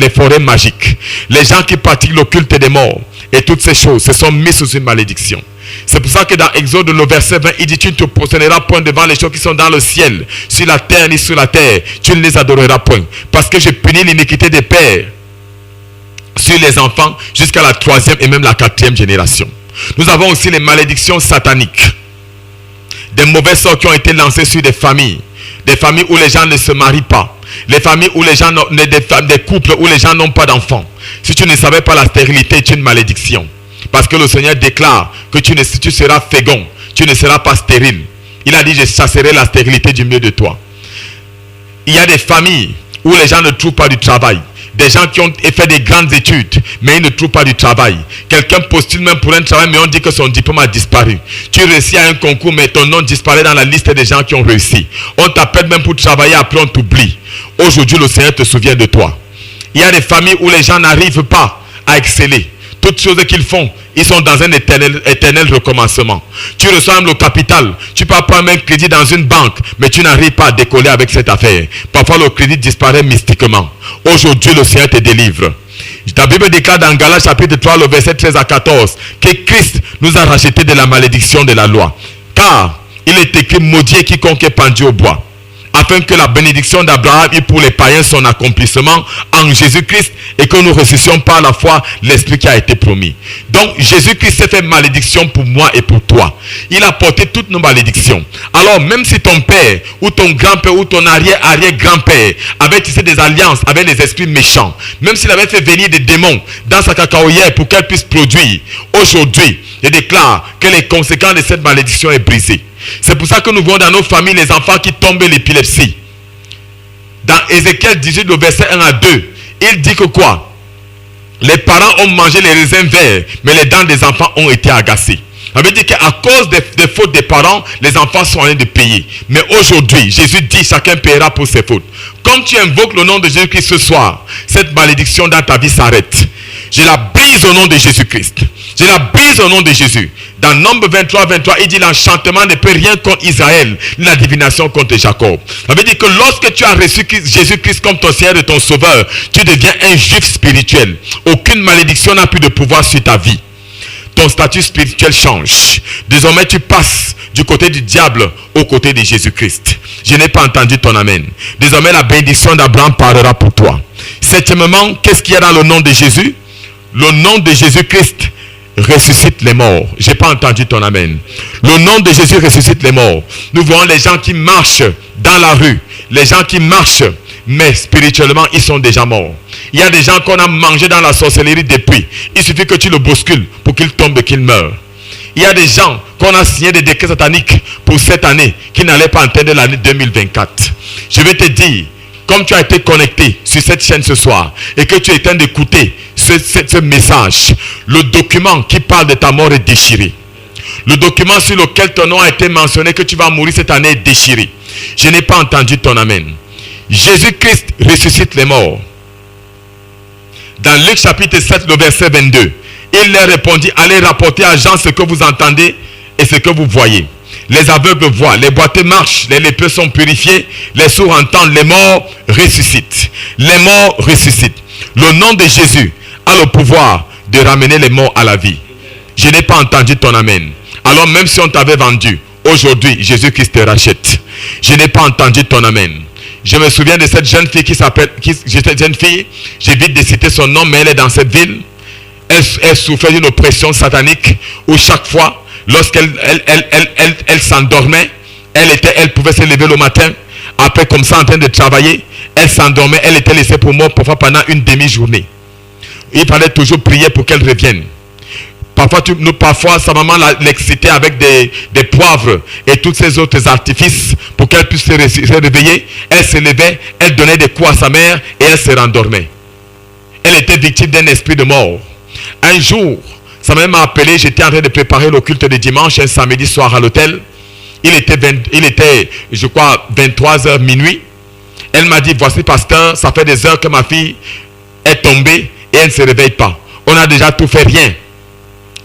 forêts magiques, les gens qui pratiquent le culte des morts, et toutes ces choses se sont mises sous une malédiction. C'est pour ça que dans Exode, le verset 20, il dit, tu ne te prosterneras point devant les choses qui sont dans le ciel, sur la terre ni sur la terre, tu ne les adoreras point, parce que je punis l'iniquité des pères sur les enfants jusqu'à la 3e et même la 4e génération. Nous avons aussi les malédictions sataniques, des mauvais sorts qui ont été lancés sur des familles où les gens ne se marient pas, les familles où les gens des couples où les gens n'ont pas d'enfants. Si tu ne savais pas, la stérilité est une malédiction, parce que le Seigneur déclare que tu seras fécond, tu ne seras pas stérile. Il a dit, je chasserai la stérilité du milieu de toi. Il y a des familles où les gens ne trouvent pas du travail. Des gens qui ont fait des grandes études, mais ils ne trouvent pas du travail. Quelqu'un postule même pour un travail, mais on dit que son diplôme a disparu. Tu réussis à un concours, mais ton nom disparaît dans la liste des gens qui ont réussi. On t'appelle même pour travailler, après on t'oublie. Aujourd'hui, le Seigneur te souvient de toi. Il y a des familles où les gens n'arrivent pas à exceller. Toutes choses qu'ils font, ils sont dans un éternel recommencement. Tu reçois même le capital. Tu peux prendre un crédit dans une banque, mais tu n'arrives pas à décoller avec cette affaire. Parfois, le crédit disparaît mystiquement. Aujourd'hui, le Seigneur te délivre. La Bible déclare dans Galates chapitre 3, le verset 13 à 14, que Christ nous a rachetés de la malédiction de la loi. Car il est écrit, maudit quiconque est pendu au bois, afin que la bénédiction d'Abraham ait pour les païens son accomplissement en Jésus-Christ, et que nous ressuscitions par la foi l'Esprit qui a été promis. Donc Jésus-Christ s'est fait malédiction pour moi et pour toi. Il a porté toutes nos malédictions. Alors même si ton père ou ton grand-père ou ton arrière-grand-père avait tissé des alliances avec les esprits méchants, même s'il avait fait venir des démons dans sa cacaoyère pour qu'elle puisse produire, aujourd'hui je déclare que les conséquences de cette malédiction est brisée. C'est pour ça que nous voyons dans nos familles les enfants qui tombent l'épilepsie. Dans Ézéchiel 18, le verset 1 à 2, il dit que quoi? Les parents ont mangé les raisins verts, mais les dents des enfants ont été agacées. Ça veut dire qu'à cause des fautes des parents, les enfants sont en train de payer. Mais aujourd'hui, Jésus dit, chacun paiera pour ses fautes. Comme tu invoques le nom de Jésus-Christ ce soir, cette malédiction dans ta vie s'arrête. Je la brise au nom de Jésus-Christ. Je la brise au nom de Jésus. Dans Nombre 23, il dit, l'enchantement ne peut rien contre Israël, ni la divination contre Jacob. Ça veut dire que lorsque tu as reçu Jésus-Christ comme ton Seigneur et ton Sauveur, tu deviens un juif spirituel. Aucune malédiction n'a plus de pouvoir sur ta vie. Ton statut spirituel change. Désormais, tu passes du côté du diable au côté de Jésus-Christ. Je n'ai pas entendu ton amen. Désormais, la bénédiction d'Abraham parlera pour toi. Septièmement, qu'est-ce qu'il y a dans le nom de Jésus? Le nom de Jésus-Christ ressuscite les morts. Je n'ai pas entendu ton amen. Le nom de Jésus ressuscite les morts. Nous voyons les gens qui marchent dans la rue. Les gens qui marchent, mais spirituellement, ils sont déjà morts. Il y a des gens qu'on a mangé dans la sorcellerie depuis. Il suffit que tu le bouscules pour qu'il tombe et qu'il meure. Il y a des gens qu'on a signé des décrets sataniques pour cette année qui n'allaient pas entendre l'année 2024. Je vais te dire, comme tu as été connecté sur cette chaîne ce soir et que tu es en train d'écouter ce message, le document qui parle de ta mort est déchiré. Le document sur lequel ton nom a été mentionné que tu vas mourir cette année est déchiré. Je n'ai pas entendu ton amen. Jésus-Christ ressuscite les morts. Dans Luc chapitre 7, le verset 22, il leur répondit, allez rapporter à Jean ce que vous entendez et ce que vous voyez. Les aveugles voient, les boiteux marchent, les lépreux sont purifiés, les sourds entendent, les morts ressuscitent. Les morts ressuscitent. Le nom de Jésus a le pouvoir de ramener les morts à la vie. Je n'ai pas entendu ton amen. Alors même si on t'avait vendu, aujourd'hui Jésus-Christ te rachète. Je n'ai pas entendu ton amen. Je me souviens de cette jeune fille qui s'appelle, j'étais jeune fille, j'évite de citer son nom, mais elle est dans cette ville. elle souffrait d'une oppression satanique où chaque fois, lorsqu'elle elle s'endormait, elle pouvait se lever le matin, après comme ça en train de travailler, elle s'endormait, elle était laissée pour mort parfois pendant une demi-journée. Il fallait toujours prier pour qu'elle revienne. Parfois, sa maman l'excitait avec des poivres et tous ces autres artifices pour qu'elle puisse se réveiller. Elle se levait, elle donnait des coups à sa mère et elle se rendormait. Elle était victime d'un esprit de mort. Un jour, sa mère m'a appelé, j'étais en train de préparer le culte de dimanche, un samedi soir à l'hôtel. Il était, je crois, 23h minuit. Elle m'a dit, voici pasteur, ça fait des heures que ma fille est tombée et elle ne se réveille pas. On a déjà tout fait, rien.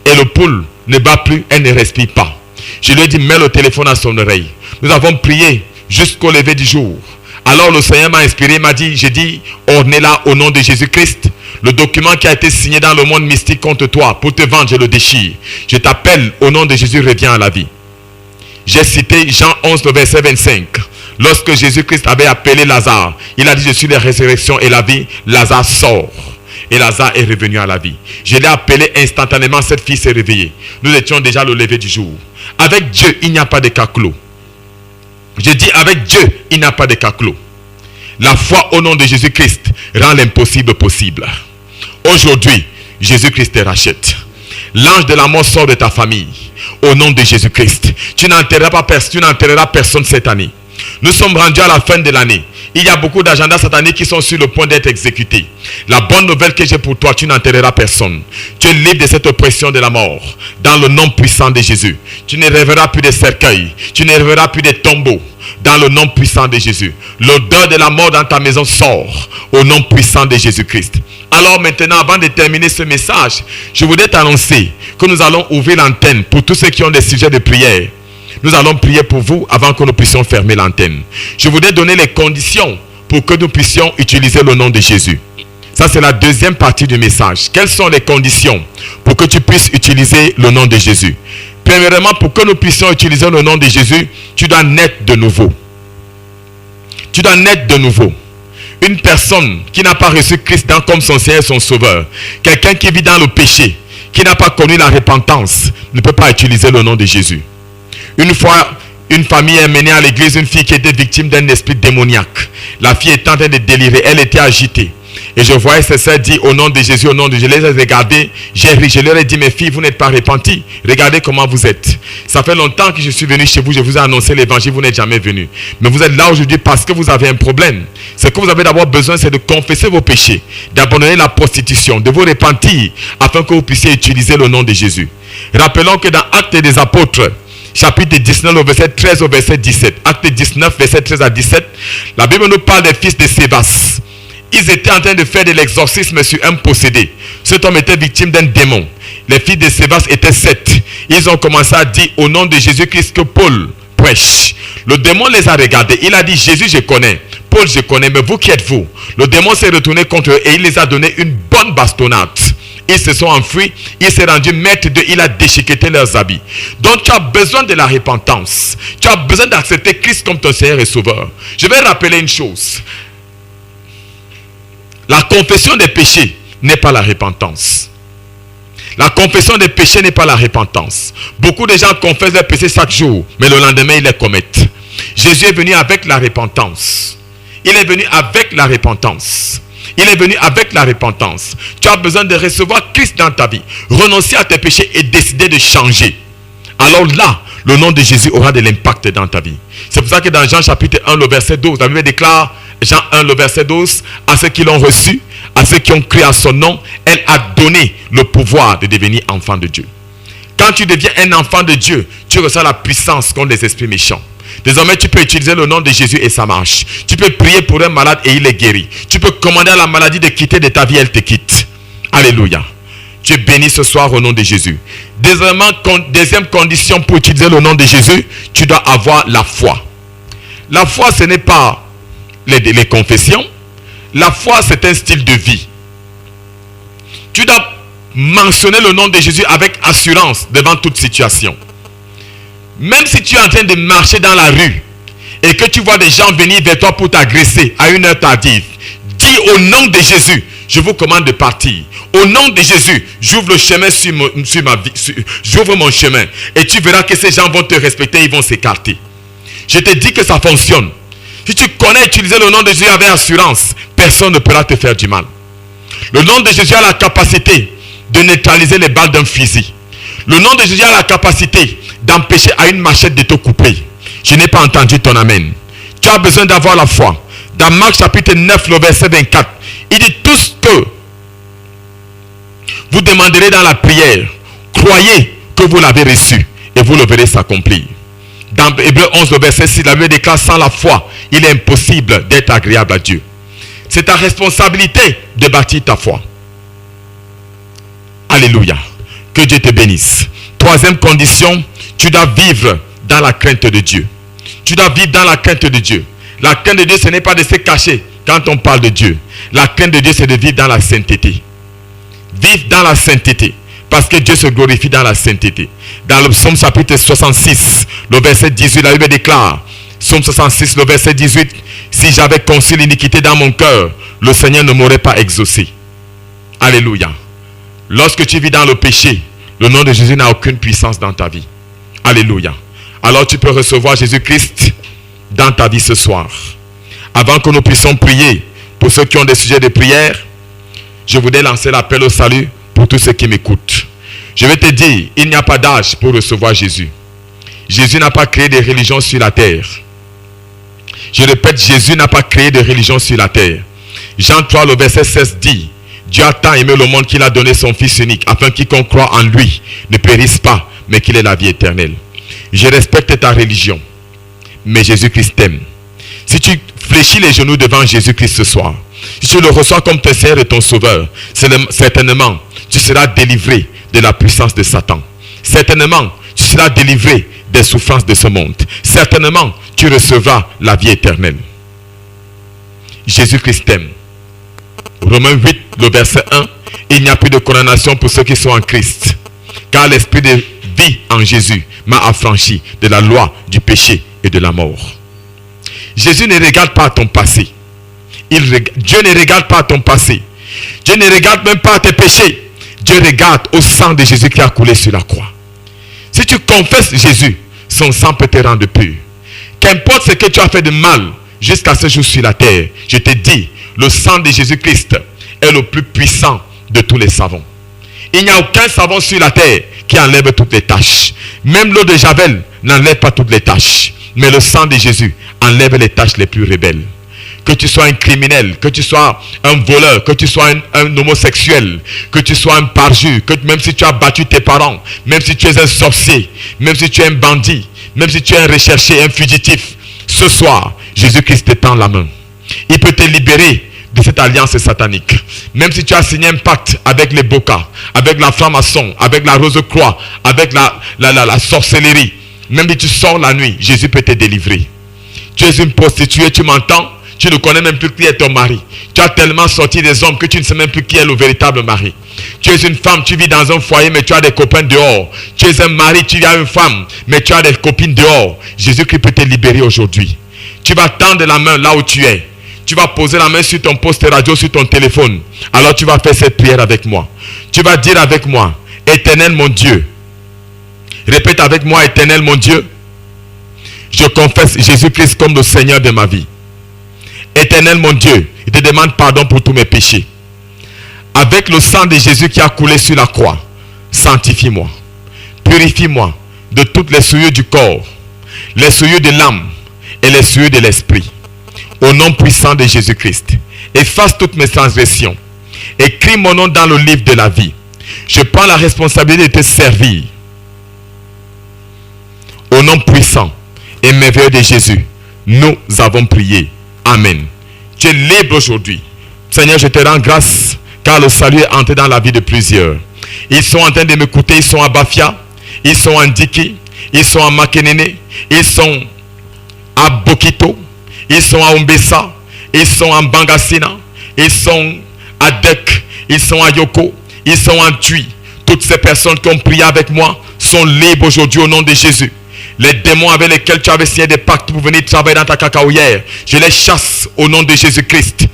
Et le pouls ne bat plus, elle ne respire pas. Je lui ai dit, mets le téléphone à son oreille. Nous avons prié jusqu'au lever du jour. Alors le Seigneur m'a inspiré, m'a dit, j'ai dit, ordonnez-la au nom de Jésus-Christ. Le document qui a été signé dans le monde mystique contre toi, pour te vendre, je le déchire. Je t'appelle au nom de Jésus, reviens à la vie. J'ai cité Jean 11, le verset 25. Lorsque Jésus-Christ avait appelé Lazare, il a dit, je suis la résurrection et la vie. Lazare sort. Et Lazare est revenu à la vie. Je l'ai appelé instantanément, cette fille s'est réveillée. Nous étions déjà le lever du jour. Avec Dieu, il n'y a pas de cas clos. Je dis, avec Dieu, il n'y a pas de cas clos. La foi au nom de Jésus-Christ rend l'impossible possible. Aujourd'hui, Jésus-Christ te rachète. L'ange de la mort sort de ta famille. Au nom de Jésus-Christ. Tu n'enterreras personne cette année. Nous sommes rendus à la fin de l'année. Il y a beaucoup d'agendas sataniques qui sont sur le point d'être exécutés. La bonne nouvelle que j'ai pour toi, tu n'enterreras personne. Tu es libre de cette oppression de la mort. Dans le nom puissant de Jésus. Tu ne rêveras plus de cercueils. Tu ne rêveras plus de tombeaux. Dans le nom puissant de Jésus. L'odeur de la mort dans ta maison sort. Au nom puissant de Jésus-Christ. Alors maintenant, avant de terminer ce message, je voudrais t'annoncer que nous allons ouvrir l'antenne pour tous ceux qui ont des sujets de prière. Nous allons prier pour vous avant que nous puissions fermer l'antenne. Je voudrais donner les conditions pour que nous puissions utiliser le nom de Jésus. Ça, c'est la deuxième partie du message. Quelles sont les conditions pour que tu puisses utiliser le nom de Jésus? Premièrement, pour que nous puissions utiliser le nom de Jésus, tu dois naître de nouveau. Tu dois naître de nouveau. Une personne qui n'a pas reçu Christ comme son Seigneur et son Sauveur, quelqu'un qui vit dans le péché, qui n'a pas connu la repentance, ne peut pas utiliser le nom de Jésus. Une fois, une famille est menée à l'église, une fille qui était victime d'un esprit démoniaque. La fille était en train de délirer, elle était agitée. Et je voyais ses sœurs dire au nom de Jésus, au nom de Jésus. Je les ai regardées, je leur ai dit, mes filles, vous n'êtes pas repenties. Regardez comment vous êtes. Ça fait longtemps que je suis venu chez vous, je vous ai annoncé l'évangile, vous n'êtes jamais venus. Mais vous êtes là aujourd'hui parce que vous avez un problème. Ce que vous avez d'abord besoin, c'est de confesser vos péchés, d'abandonner la prostitution, de vous repentir, afin que vous puissiez utiliser le nom de Jésus. Rappelons que dans Actes des Apôtres, chapitre 19, au verset 13 au verset 17. Acte 19, verset 13 à 17. La Bible nous parle des fils de Sévas. Ils étaient en train de faire de l'exorcisme sur un possédé. Cet homme était victime d'un démon. Les fils de Sévas étaient 7. Ils ont commencé à dire au nom de Jésus-Christ que Paul prêche. Le démon les a regardés. Il a dit, Jésus je connais, Paul je connais, mais vous qui êtes-vous? Le démon s'est retourné contre eux et il les a donné une bonne bastonnade. Ils se sont enfuis, il s'est rendu maître d'eux, il a déchiqueté leurs habits. Donc tu as besoin de la repentance. Tu as besoin d'accepter Christ comme ton Seigneur et Sauveur. Je vais rappeler une chose. La confession des péchés n'est pas la repentance. La confession des péchés n'est pas la repentance. Beaucoup de gens confessent leurs péchés chaque jour, mais le lendemain ils les commettent. Jésus est venu avec la repentance. Il est venu avec la repentance. Il est venu avec la repentance. Tu as besoin de recevoir Christ dans ta vie. Renoncer à tes péchés et décider de changer. Alors là, le nom de Jésus aura de l'impact dans ta vie. C'est pour ça que dans Jean chapitre 1, le verset 12, la Bible déclare, Jean 1, le verset 12, à ceux qui l'ont reçu, à ceux qui ont cru à son nom, elle a donné le pouvoir de devenir enfant de Dieu. Quand tu deviens un enfant de Dieu, tu reçois la puissance contre les esprits méchants. Désormais, tu peux utiliser le nom de Jésus et ça marche. Tu peux prier pour un malade et il est guéri. Tu peux commander à la maladie de quitter de ta vie, elle te quitte. Alléluia. Tu es béni ce soir au nom de Jésus. Deuxième condition pour utiliser le nom de Jésus, tu dois avoir la foi. La foi, ce n'est pas les confessions. La foi, c'est un style de vie. Tu dois mentionner le nom de Jésus avec assurance devant toute situation. Même si tu es en train de marcher dans la rue et que tu vois des gens venir vers toi pour t'agresser à une heure tardive, dis au nom de Jésus, je vous commande de partir. Au nom de Jésus, j'ouvre le chemin sur ma vie, j'ouvre mon chemin. Et tu verras que ces gens vont te respecter, ils vont s'écarter. Je te dis que ça fonctionne. Si tu connais utiliser le nom de Jésus avec assurance, personne ne pourra te faire du mal. Le nom de Jésus a la capacité de neutraliser les balles d'un fusil. Le nom de Jésus a la capacité d'empêcher à une machette de te couper. Je n'ai pas entendu ton amen. Tu as besoin d'avoir la foi. Dans Marc chapitre 9, le verset 24, il dit tout ce que vous demanderez dans la prière, croyez que vous l'avez reçu et vous le verrez s'accomplir. Dans Hébreux 11, le verset 6, la Bible déclare sans la foi, il est impossible d'être agréable à Dieu. C'est ta responsabilité de bâtir ta foi. Alléluia. Que Dieu te bénisse. Troisième condition, tu dois vivre dans la crainte de Dieu. Tu dois vivre dans la crainte de Dieu. La crainte de Dieu, ce n'est pas de se cacher quand on parle de Dieu. La crainte de Dieu, c'est de vivre dans la sainteté. Vivre dans la sainteté. Parce que Dieu se glorifie dans la sainteté. Dans le psaume chapitre 66, le verset 18, la Bible déclare, psaume 66, le verset 18, si j'avais conçu l'iniquité dans mon cœur, le Seigneur ne m'aurait pas exaucé. Alléluia. Lorsque tu vis dans le péché, le nom de Jésus n'a aucune puissance dans ta vie. Alléluia. Alors tu peux recevoir Jésus-Christ dans ta vie ce soir. Avant que nous puissions prier, pour ceux qui ont des sujets de prière, je voudrais lancer l'appel au salut pour tous ceux qui m'écoutent. Je vais te dire, il n'y a pas d'âge pour recevoir Jésus. Jésus n'a pas créé des religions sur la terre. Je répète, Jésus n'a pas créé de religion sur la terre. Jean 3, le verset 16 dit, Dieu a tant aimé le monde qu'il a donné son Fils unique, afin quiconque croit en lui ne périsse pas, mais qu'il ait la vie éternelle. Je respecte ta religion, mais Jésus-Christ t'aime. Si tu fléchis les genoux devant Jésus-Christ ce soir, si tu le reçois comme ton Seigneur et ton Sauveur, certainement, tu seras délivré de la puissance de Satan. Certainement, tu seras délivré des souffrances de ce monde. Certainement, tu recevras la vie éternelle. Jésus-Christ t'aime. Romains 8, le verset 1, il n'y a plus de condamnation pour ceux qui sont en Christ. Car l'esprit de vie en Jésus m'a affranchi de la loi du péché et de la mort. Jésus ne regarde pas à ton passé. Dieu ne regarde pas à ton passé. Dieu ne regarde même pas à tes péchés. Dieu regarde au sang de Jésus qui a coulé sur la croix. Si tu confesses Jésus, son sang peut te rendre pur. Qu'importe ce que tu as fait de mal jusqu'à ce jour sur la terre, je te dis, le sang de Jésus-Christ est le plus puissant de tous les savons. Il n'y a aucun savon sur la terre qui enlève toutes les taches. Même l'eau de Javel n'enlève pas toutes les taches. Mais le sang de Jésus enlève les taches les plus rebelles. Que tu sois un criminel, que tu sois un voleur, que tu sois un homosexuel, que tu sois un parjure, que même si tu as battu tes parents, même si tu es un sorcier, même si tu es un bandit, même si tu es un recherché, un fugitif, ce soir, Jésus-Christ te tend la main. Il peut te libérer de cette alliance satanique. Même si tu as signé un pacte avec les Bokas, avec la franc-maçon, avec la Rose-Croix, avec la sorcellerie, même si tu sors la nuit, Jésus peut te délivrer. Tu es une prostituée, tu m'entends? Tu ne connais même plus qui est ton mari. Tu as tellement sorti des hommes que tu ne sais même plus qui est le véritable mari. Tu es une femme, tu vis dans un foyer, mais tu as des copains dehors. Tu es un mari, tu as une femme, mais tu as des copines dehors. Jésus-Christ peut te libérer aujourd'hui. Tu vas tendre la main là où tu es. Tu vas poser la main sur ton poste radio, sur ton téléphone. Alors tu vas faire cette prière avec moi. Tu vas dire avec moi, Éternel mon Dieu. Répète avec moi, Éternel mon Dieu. Je confesse Jésus-Christ comme le Seigneur de ma vie. Éternel mon Dieu, je te demande pardon pour tous mes péchés. Avec le sang de Jésus qui a coulé sur la croix, sanctifie-moi. Purifie-moi de toutes les souillures du corps, les souillures de l'âme et les souillures de l'esprit. Au nom puissant de Jésus-Christ, efface toutes mes transgressions. Écris mon nom dans le livre de la vie. Je prends la responsabilité de te servir. Au nom puissant et merveilleux de Jésus, nous avons prié. Amen. Tu es libre aujourd'hui. Seigneur, je te rends grâce car le salut est entré dans la vie de plusieurs. Ils sont en train de m'écouter. Ils sont à Bafia, ils sont à Ndiki, ils sont à Makenene, ils sont à Bokito, ils sont à Umbessa, ils sont à Bangassina, ils sont à Dek, ils sont à Yoko, ils sont à Tui. Toutes ces personnes qui ont prié avec moi sont libres aujourd'hui au nom de Jésus. Les démons avec lesquels tu avais signé des pactes pour venir travailler dans ta cacaoyère, je les chasse au nom de Jésus-Christ.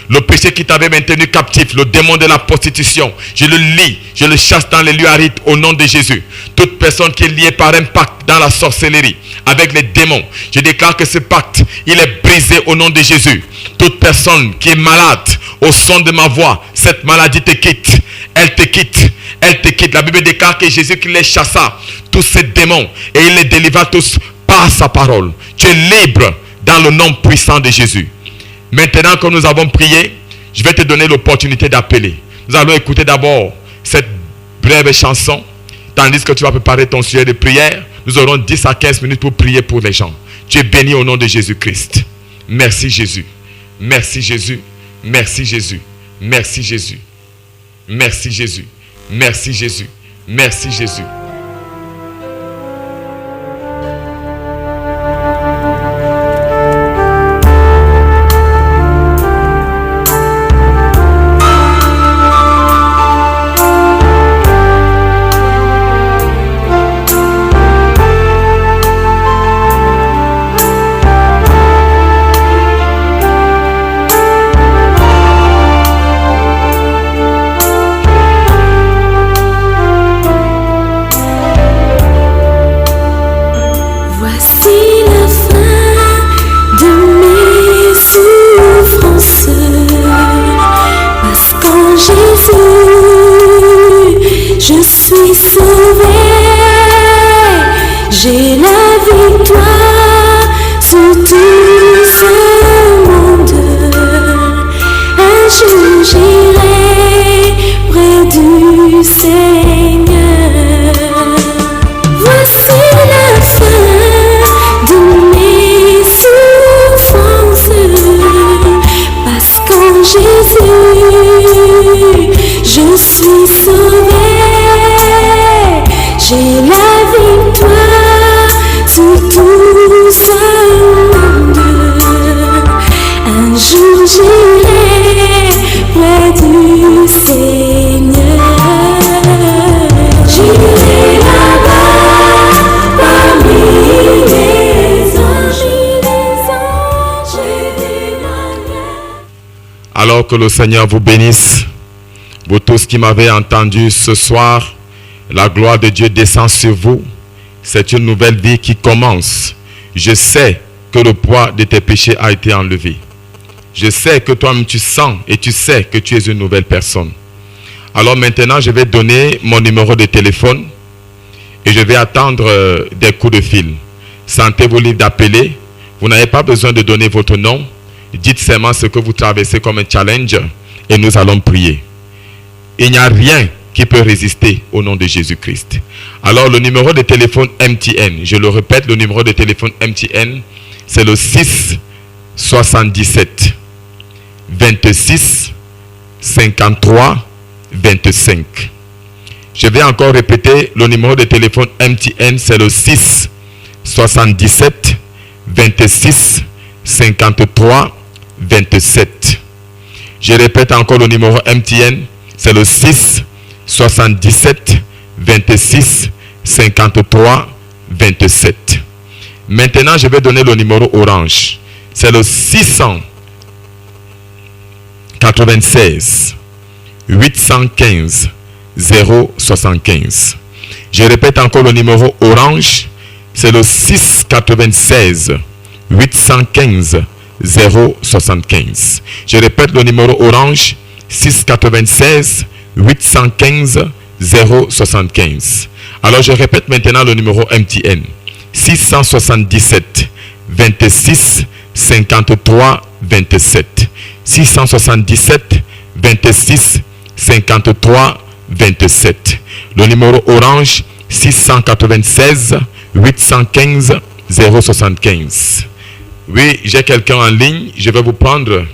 Le péché qui t'avait maintenu captif, le démon de la prostitution, je le lie, je le chasse dans les lieux arides au nom de Jésus. Toute personne qui est liée par un pacte dans la sorcellerie avec les démons, je déclare que ce pacte, il est brisé au nom de Jésus. Toute personne qui est malade au son de ma voix, cette maladie te quitte. Elle te quitte. Elle te quitte. La Bible déclare que Jésus qui les chassa, tous ces démons, et il les délivra tous par sa parole. Tu es libre dans le nom puissant de Jésus. Maintenant que nous avons prié, je vais te donner l'opportunité d'appeler. Nous allons écouter d'abord cette brève chanson, tandis que tu vas préparer ton sujet de prière. Nous aurons 10 à 15 minutes pour prier pour les gens. Tu es béni au nom de Jésus-Christ. Merci Jésus. Merci Jésus. Merci Jésus. Merci Jésus. Merci Jésus. Merci Jésus. Merci Jésus. Je suis sauvé, j'ai la victoire sur tout ce monde. Un jour j'irai près du Seigneur. Voici la fin de mes souffrances, parce qu'en Jésus je suis sauvé. J'ai la victoire sur tout ce monde. Un jour j'irai près du Seigneur. J'irai là-bas parmi les anges et des malades. Alors que le Seigneur vous bénisse, vous tous qui m'avez entendu ce soir, la gloire de Dieu descend sur vous. C'est une nouvelle vie qui commence. Je sais que le poids de tes péchés a été enlevé. Je sais que toi-même tu sens et tu sais que tu es une nouvelle personne. Alors maintenant, je vais donner mon numéro de téléphone et je vais attendre des coups de fil. Sentez-vous libre d'appeler. Vous n'avez pas besoin de donner votre nom. Dites seulement ce que vous traversez comme un challenge et nous allons prier. Il n'y a rien qui peut résister au nom de Jésus-Christ. Alors le numéro de téléphone MTN, je le répète, le numéro de téléphone MTN, c'est le 6 77 26 53 25. Je vais encore répéter, le numéro de téléphone MTN, c'est le 6 77 26 53 27. Je répète encore le numéro MTN, c'est le 6 77 26 53 27. Maintenant, je vais donner le numéro orange. C'est le 696 815 075. Je répète encore le numéro orange. C'est le 696 815 075. Je répète le numéro orange. 696 815 075. Alors je répète maintenant le numéro MTN. 677 26 53 27. 677 26 53 27. Le numéro orange 696 815 075. Oui, j'ai quelqu'un en ligne. Je vais vous prendre.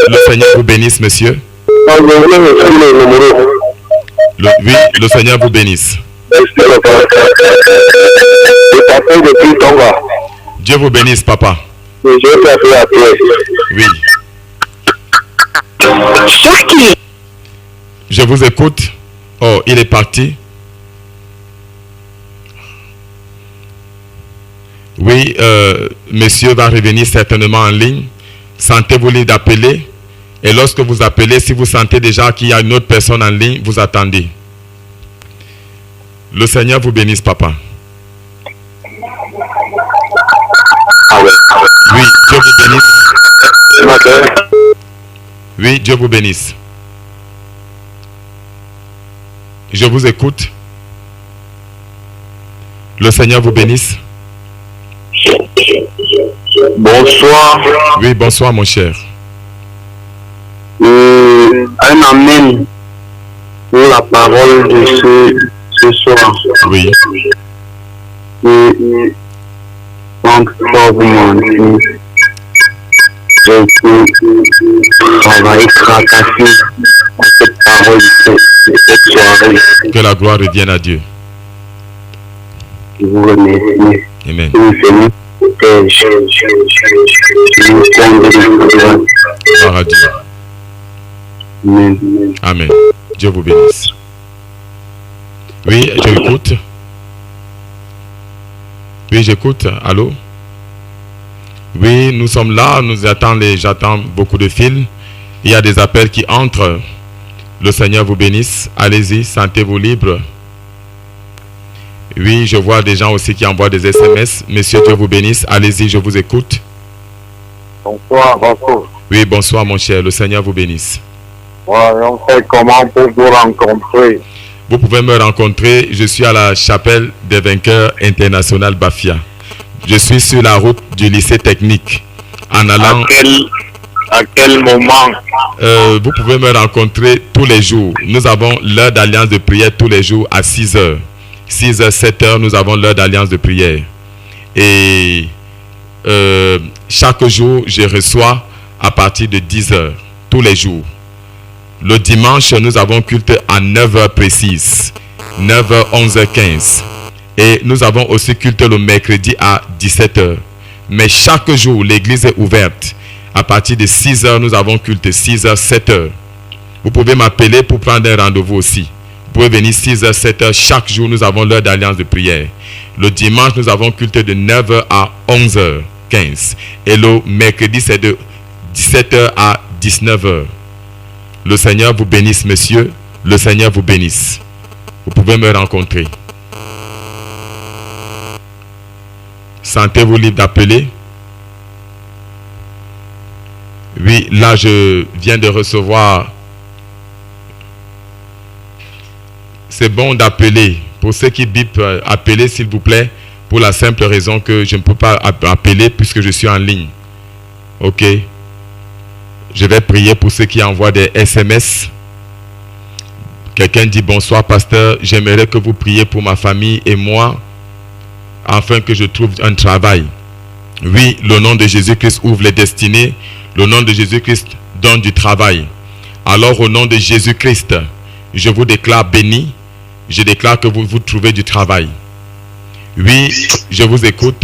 Le Seigneur vous bénisse, monsieur. Oui, le Seigneur vous bénisse. Dieu vous bénisse, papa. Oui. Je vous écoute. Oh, il est parti. Oui, Oui, monsieur va revenir certainement en ligne. Sentez-vous libre d'appeler. Et lorsque vous appelez, si vous sentez déjà qu'il y a une autre personne en ligne, vous attendez. Le Seigneur vous bénisse, papa. Oui, Dieu vous bénisse. Oui, Dieu vous bénisse. Je vous écoute. Le Seigneur vous bénisse. Bonsoir. Oui, bonsoir, mon cher. Un amen pour la parole de ce soir. Oui. Donc, pour vous mentir, j'ai été travailler, tracasser à cette parole de cette soirée. Que la gloire revienne à Dieu. Je vous remercie. Amen. Gloire à Dieu. Amen. Amen. Dieu vous bénisse. Oui, j'écoute. Oui, j'écoute. Allô? Oui, nous sommes là. J'attends beaucoup de fils. Il y a des appels qui entrent. Le Seigneur vous bénisse. Allez-y, sentez-vous libre. Oui, je vois des gens aussi qui envoient des SMS. Monsieur, Dieu vous bénisse. Allez-y, je vous écoute. Bonsoir, bonsoir. Oui, bonsoir mon cher. Le Seigneur vous bénisse. On fait comment pour vous rencontrer? Vous pouvez me rencontrer. Je suis à la chapelle des vainqueurs international Bafia. Je suis sur la route du lycée technique. En allant... À quel moment? Vous pouvez me rencontrer tous les jours. Nous avons l'heure d'alliance de prière tous les jours à 6h. 6h, 7h, nous avons l'heure d'alliance de prière. Et chaque jour, je reçois à partir de 10h, tous les jours. Le dimanche, nous avons culte à 9h précise. 9h, 11h, 15. Et nous avons aussi culte le mercredi à 17h. Mais chaque jour, l'église est ouverte. À partir de 6h, nous avons culte 6h, 7h. Vous pouvez m'appeler pour prendre un rendez-vous aussi. Vous pouvez venir 6h, 7h. Chaque jour, nous avons l'heure d'alliance de prière. Le dimanche, nous avons culte de 9h à 11h, 15. Et le mercredi, c'est de 17h à 19h. Le Seigneur vous bénisse, monsieur. Le Seigneur vous bénisse. Vous pouvez me rencontrer. Sentez-vous libre d'appeler. Oui, là, je viens de recevoir. C'est bon d'appeler. Pour ceux qui bipent, appelez s'il vous plaît. Pour la simple raison que je ne peux pas appeler puisque je suis en ligne. Ok. Je vais prier pour ceux qui envoient des SMS. Quelqu'un dit bonsoir pasteur. J'aimerais que vous priez pour ma famille et moi afin que je trouve un travail. Oui, le nom de Jésus-Christ ouvre les destinées. Le nom de Jésus-Christ donne du travail. Alors au nom de Jésus-Christ, je vous déclare béni. Je déclare que vous trouvez du travail. Oui, je vous écoute.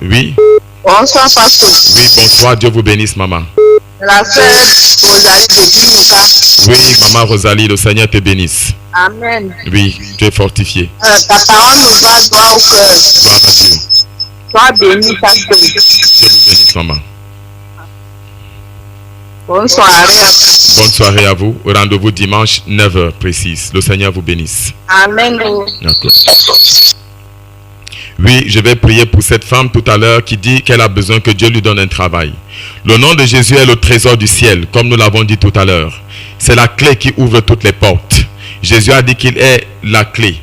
Oui. Bonsoir, pasteur. Oui, bonsoir. Dieu vous bénisse, maman. La sœur Rosalie de Guinica. Oui, maman Rosalie, le Seigneur te bénisse. Amen. Oui, tu es fortifié. Ta parole nous va droit au cœur. Gloire à Dieu. Sois béni, pasteur. Dieu vous bénisse, maman. Bonne soirée. Bonne soirée à vous. Rendez-vous dimanche 9h précise. Le Seigneur vous bénisse. Amen. D'accord. Oui, je vais prier pour cette femme tout à l'heure qui dit qu'elle a besoin que Dieu lui donne un travail. Le nom de Jésus est le trésor du ciel, comme nous l'avons dit tout à l'heure. C'est la clé qui ouvre toutes les portes. Jésus a dit qu'il est la clé.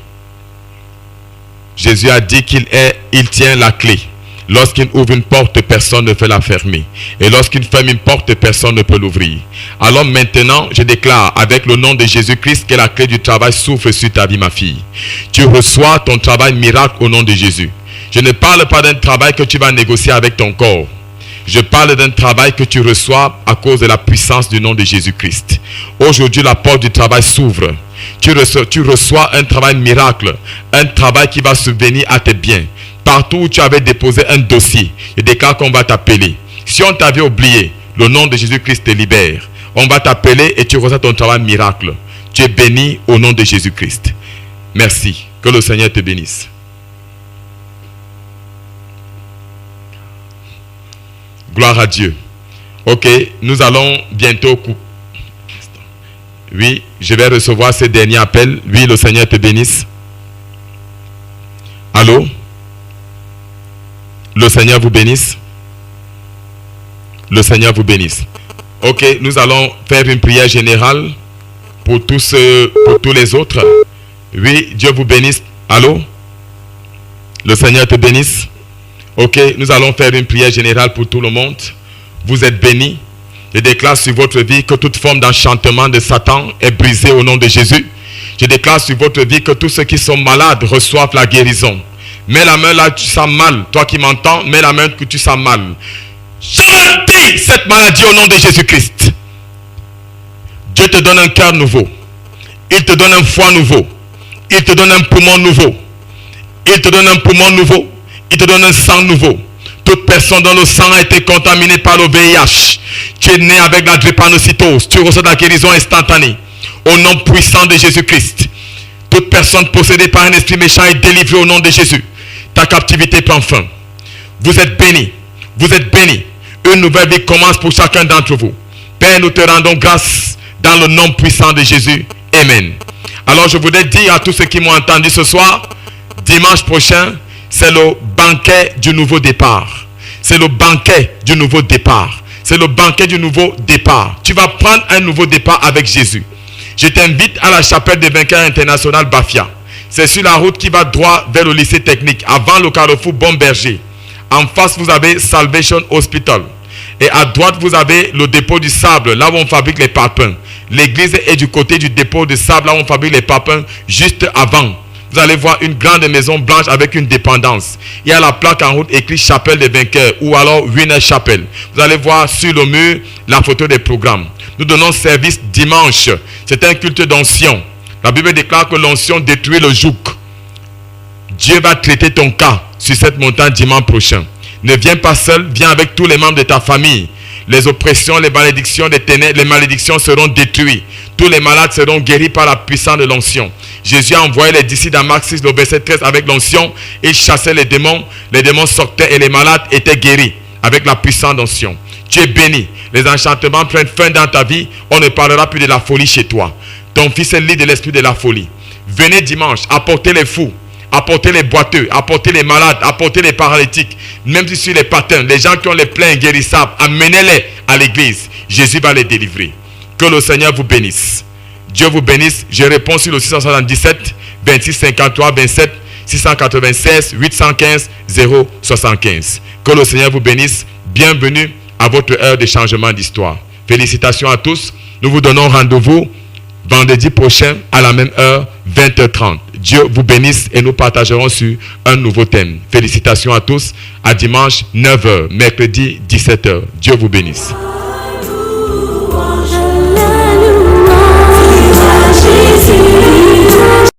Jésus a dit il tient la clé. Lorsqu'il ouvre une porte, personne ne peut la fermer. Et lorsqu'il ferme une porte, personne ne peut l'ouvrir. Alors maintenant, je déclare avec le nom de Jésus-Christ que la clé du travail s'ouvre sur ta vie, ma fille. Tu reçois ton travail miracle au nom de Jésus. Je ne parle pas d'un travail que tu vas négocier avec ton corps. Je parle d'un travail que tu reçois à cause de la puissance du nom de Jésus-Christ. Aujourd'hui, la porte du travail s'ouvre. Tu reçois un travail miracle, un travail qui va subvenir à tes biens. Partout où tu avais déposé un dossier, je déclare qu'on va t'appeler. Si on t'avait oublié, le nom de Jésus-Christ te libère. On va t'appeler et tu reçois ton travail miracle. Tu es béni au nom de Jésus-Christ. Merci. Que le Seigneur te bénisse. Gloire à Dieu. Ok, nous allons bientôt couper. Oui, je vais recevoir ce dernier appel. Oui, le Seigneur te bénisse. Allô? Le Seigneur vous bénisse. Le Seigneur vous bénisse. Ok, nous allons faire une prière générale pour tous les autres. Oui, Dieu vous bénisse. Allô? Le Seigneur te bénisse. Ok, nous allons faire une prière générale pour tout le monde. Vous êtes bénis. Je déclare sur votre vie que toute forme d'enchantement de Satan est brisée au nom de Jésus. Je déclare sur votre vie que tous ceux qui sont malades reçoivent la guérison. Mets la main là, tu sens mal. Toi qui m'entends, mets la main que tu sens mal. Je maudis cette maladie au nom de Jésus-Christ. Dieu te donne un cœur nouveau. Il te donne un foie nouveau. Il te donne un poumon nouveau. Il te donne un poumon nouveau. Il te donne un sang nouveau. Toute personne dont le sang a été contaminé par le VIH, tu es né avec la drépanocytose, tu reçois la guérison instantanée. Au nom puissant de Jésus-Christ. Toute personne possédée par un esprit méchant est délivrée au nom de Jésus. Ta captivité prend fin. Vous êtes bénis. Vous êtes bénis. Une nouvelle vie commence pour chacun d'entre vous. Père, nous te rendons grâce dans le nom puissant de Jésus. Amen. Alors je voudrais dire à tous ceux qui m'ont entendu ce soir, dimanche prochain, c'est le banquet du nouveau départ. C'est le banquet du nouveau départ. C'est le banquet du nouveau départ. Tu vas prendre un nouveau départ avec Jésus. Je t'invite à la chapelle des vainqueurs international Bafia. C'est sur la route qui va droit vers le lycée technique, avant le carrefour Bon-Berger. En face, vous avez Salvation Hospital. Et à droite, vous avez le dépôt du sable, là où on fabrique les parpaings. L'église est du côté du dépôt de sable, là où on fabrique les parpaings, juste avant. Vous allez voir une grande maison blanche avec une dépendance. Il y a la plaque en route écrit Chapelle des Vainqueurs ou alors Winner Chapel. Vous allez voir sur le mur la photo des programmes. Nous donnons service dimanche. C'est un culte d'onction. La Bible déclare que l'onction détruit le joug. Dieu va traiter ton cas sur cette montagne dimanche prochain. Ne viens pas seul, viens avec tous les membres de ta famille. Les oppressions, les malédictions des ténèbres, les malédictions seront détruites. Tous les malades seront guéris par la puissance de l'onction. Jésus a envoyé les disciples dans Marc 6, le verset 13 avec l'onction. Il chassait les démons sortaient et les malades étaient guéris avec la puissance d'onction. Tu es béni. Les enchantements prennent fin dans ta vie. On ne parlera plus de la folie chez toi. Ton fils est libre de l'esprit de la folie. Venez dimanche, apportez les fous, apportez les boiteux, apportez les malades, apportez les paralytiques, même si sur les patins, les gens qui ont les plaies inguérissables, amenez-les à l'église. Jésus va les délivrer. Que le Seigneur vous bénisse. Dieu vous bénisse. Je réponds sur le 677 26 53 27 696 815 075. Que le Seigneur vous bénisse. Bienvenue à votre heure de changement d'histoire. Félicitations à tous. Nous vous donnons rendez-vous vendredi prochain à la même heure, 20h30. Dieu vous bénisse et nous partagerons sur un nouveau thème. Félicitations à tous. À dimanche, 9h, mercredi, 17h. Dieu vous bénisse.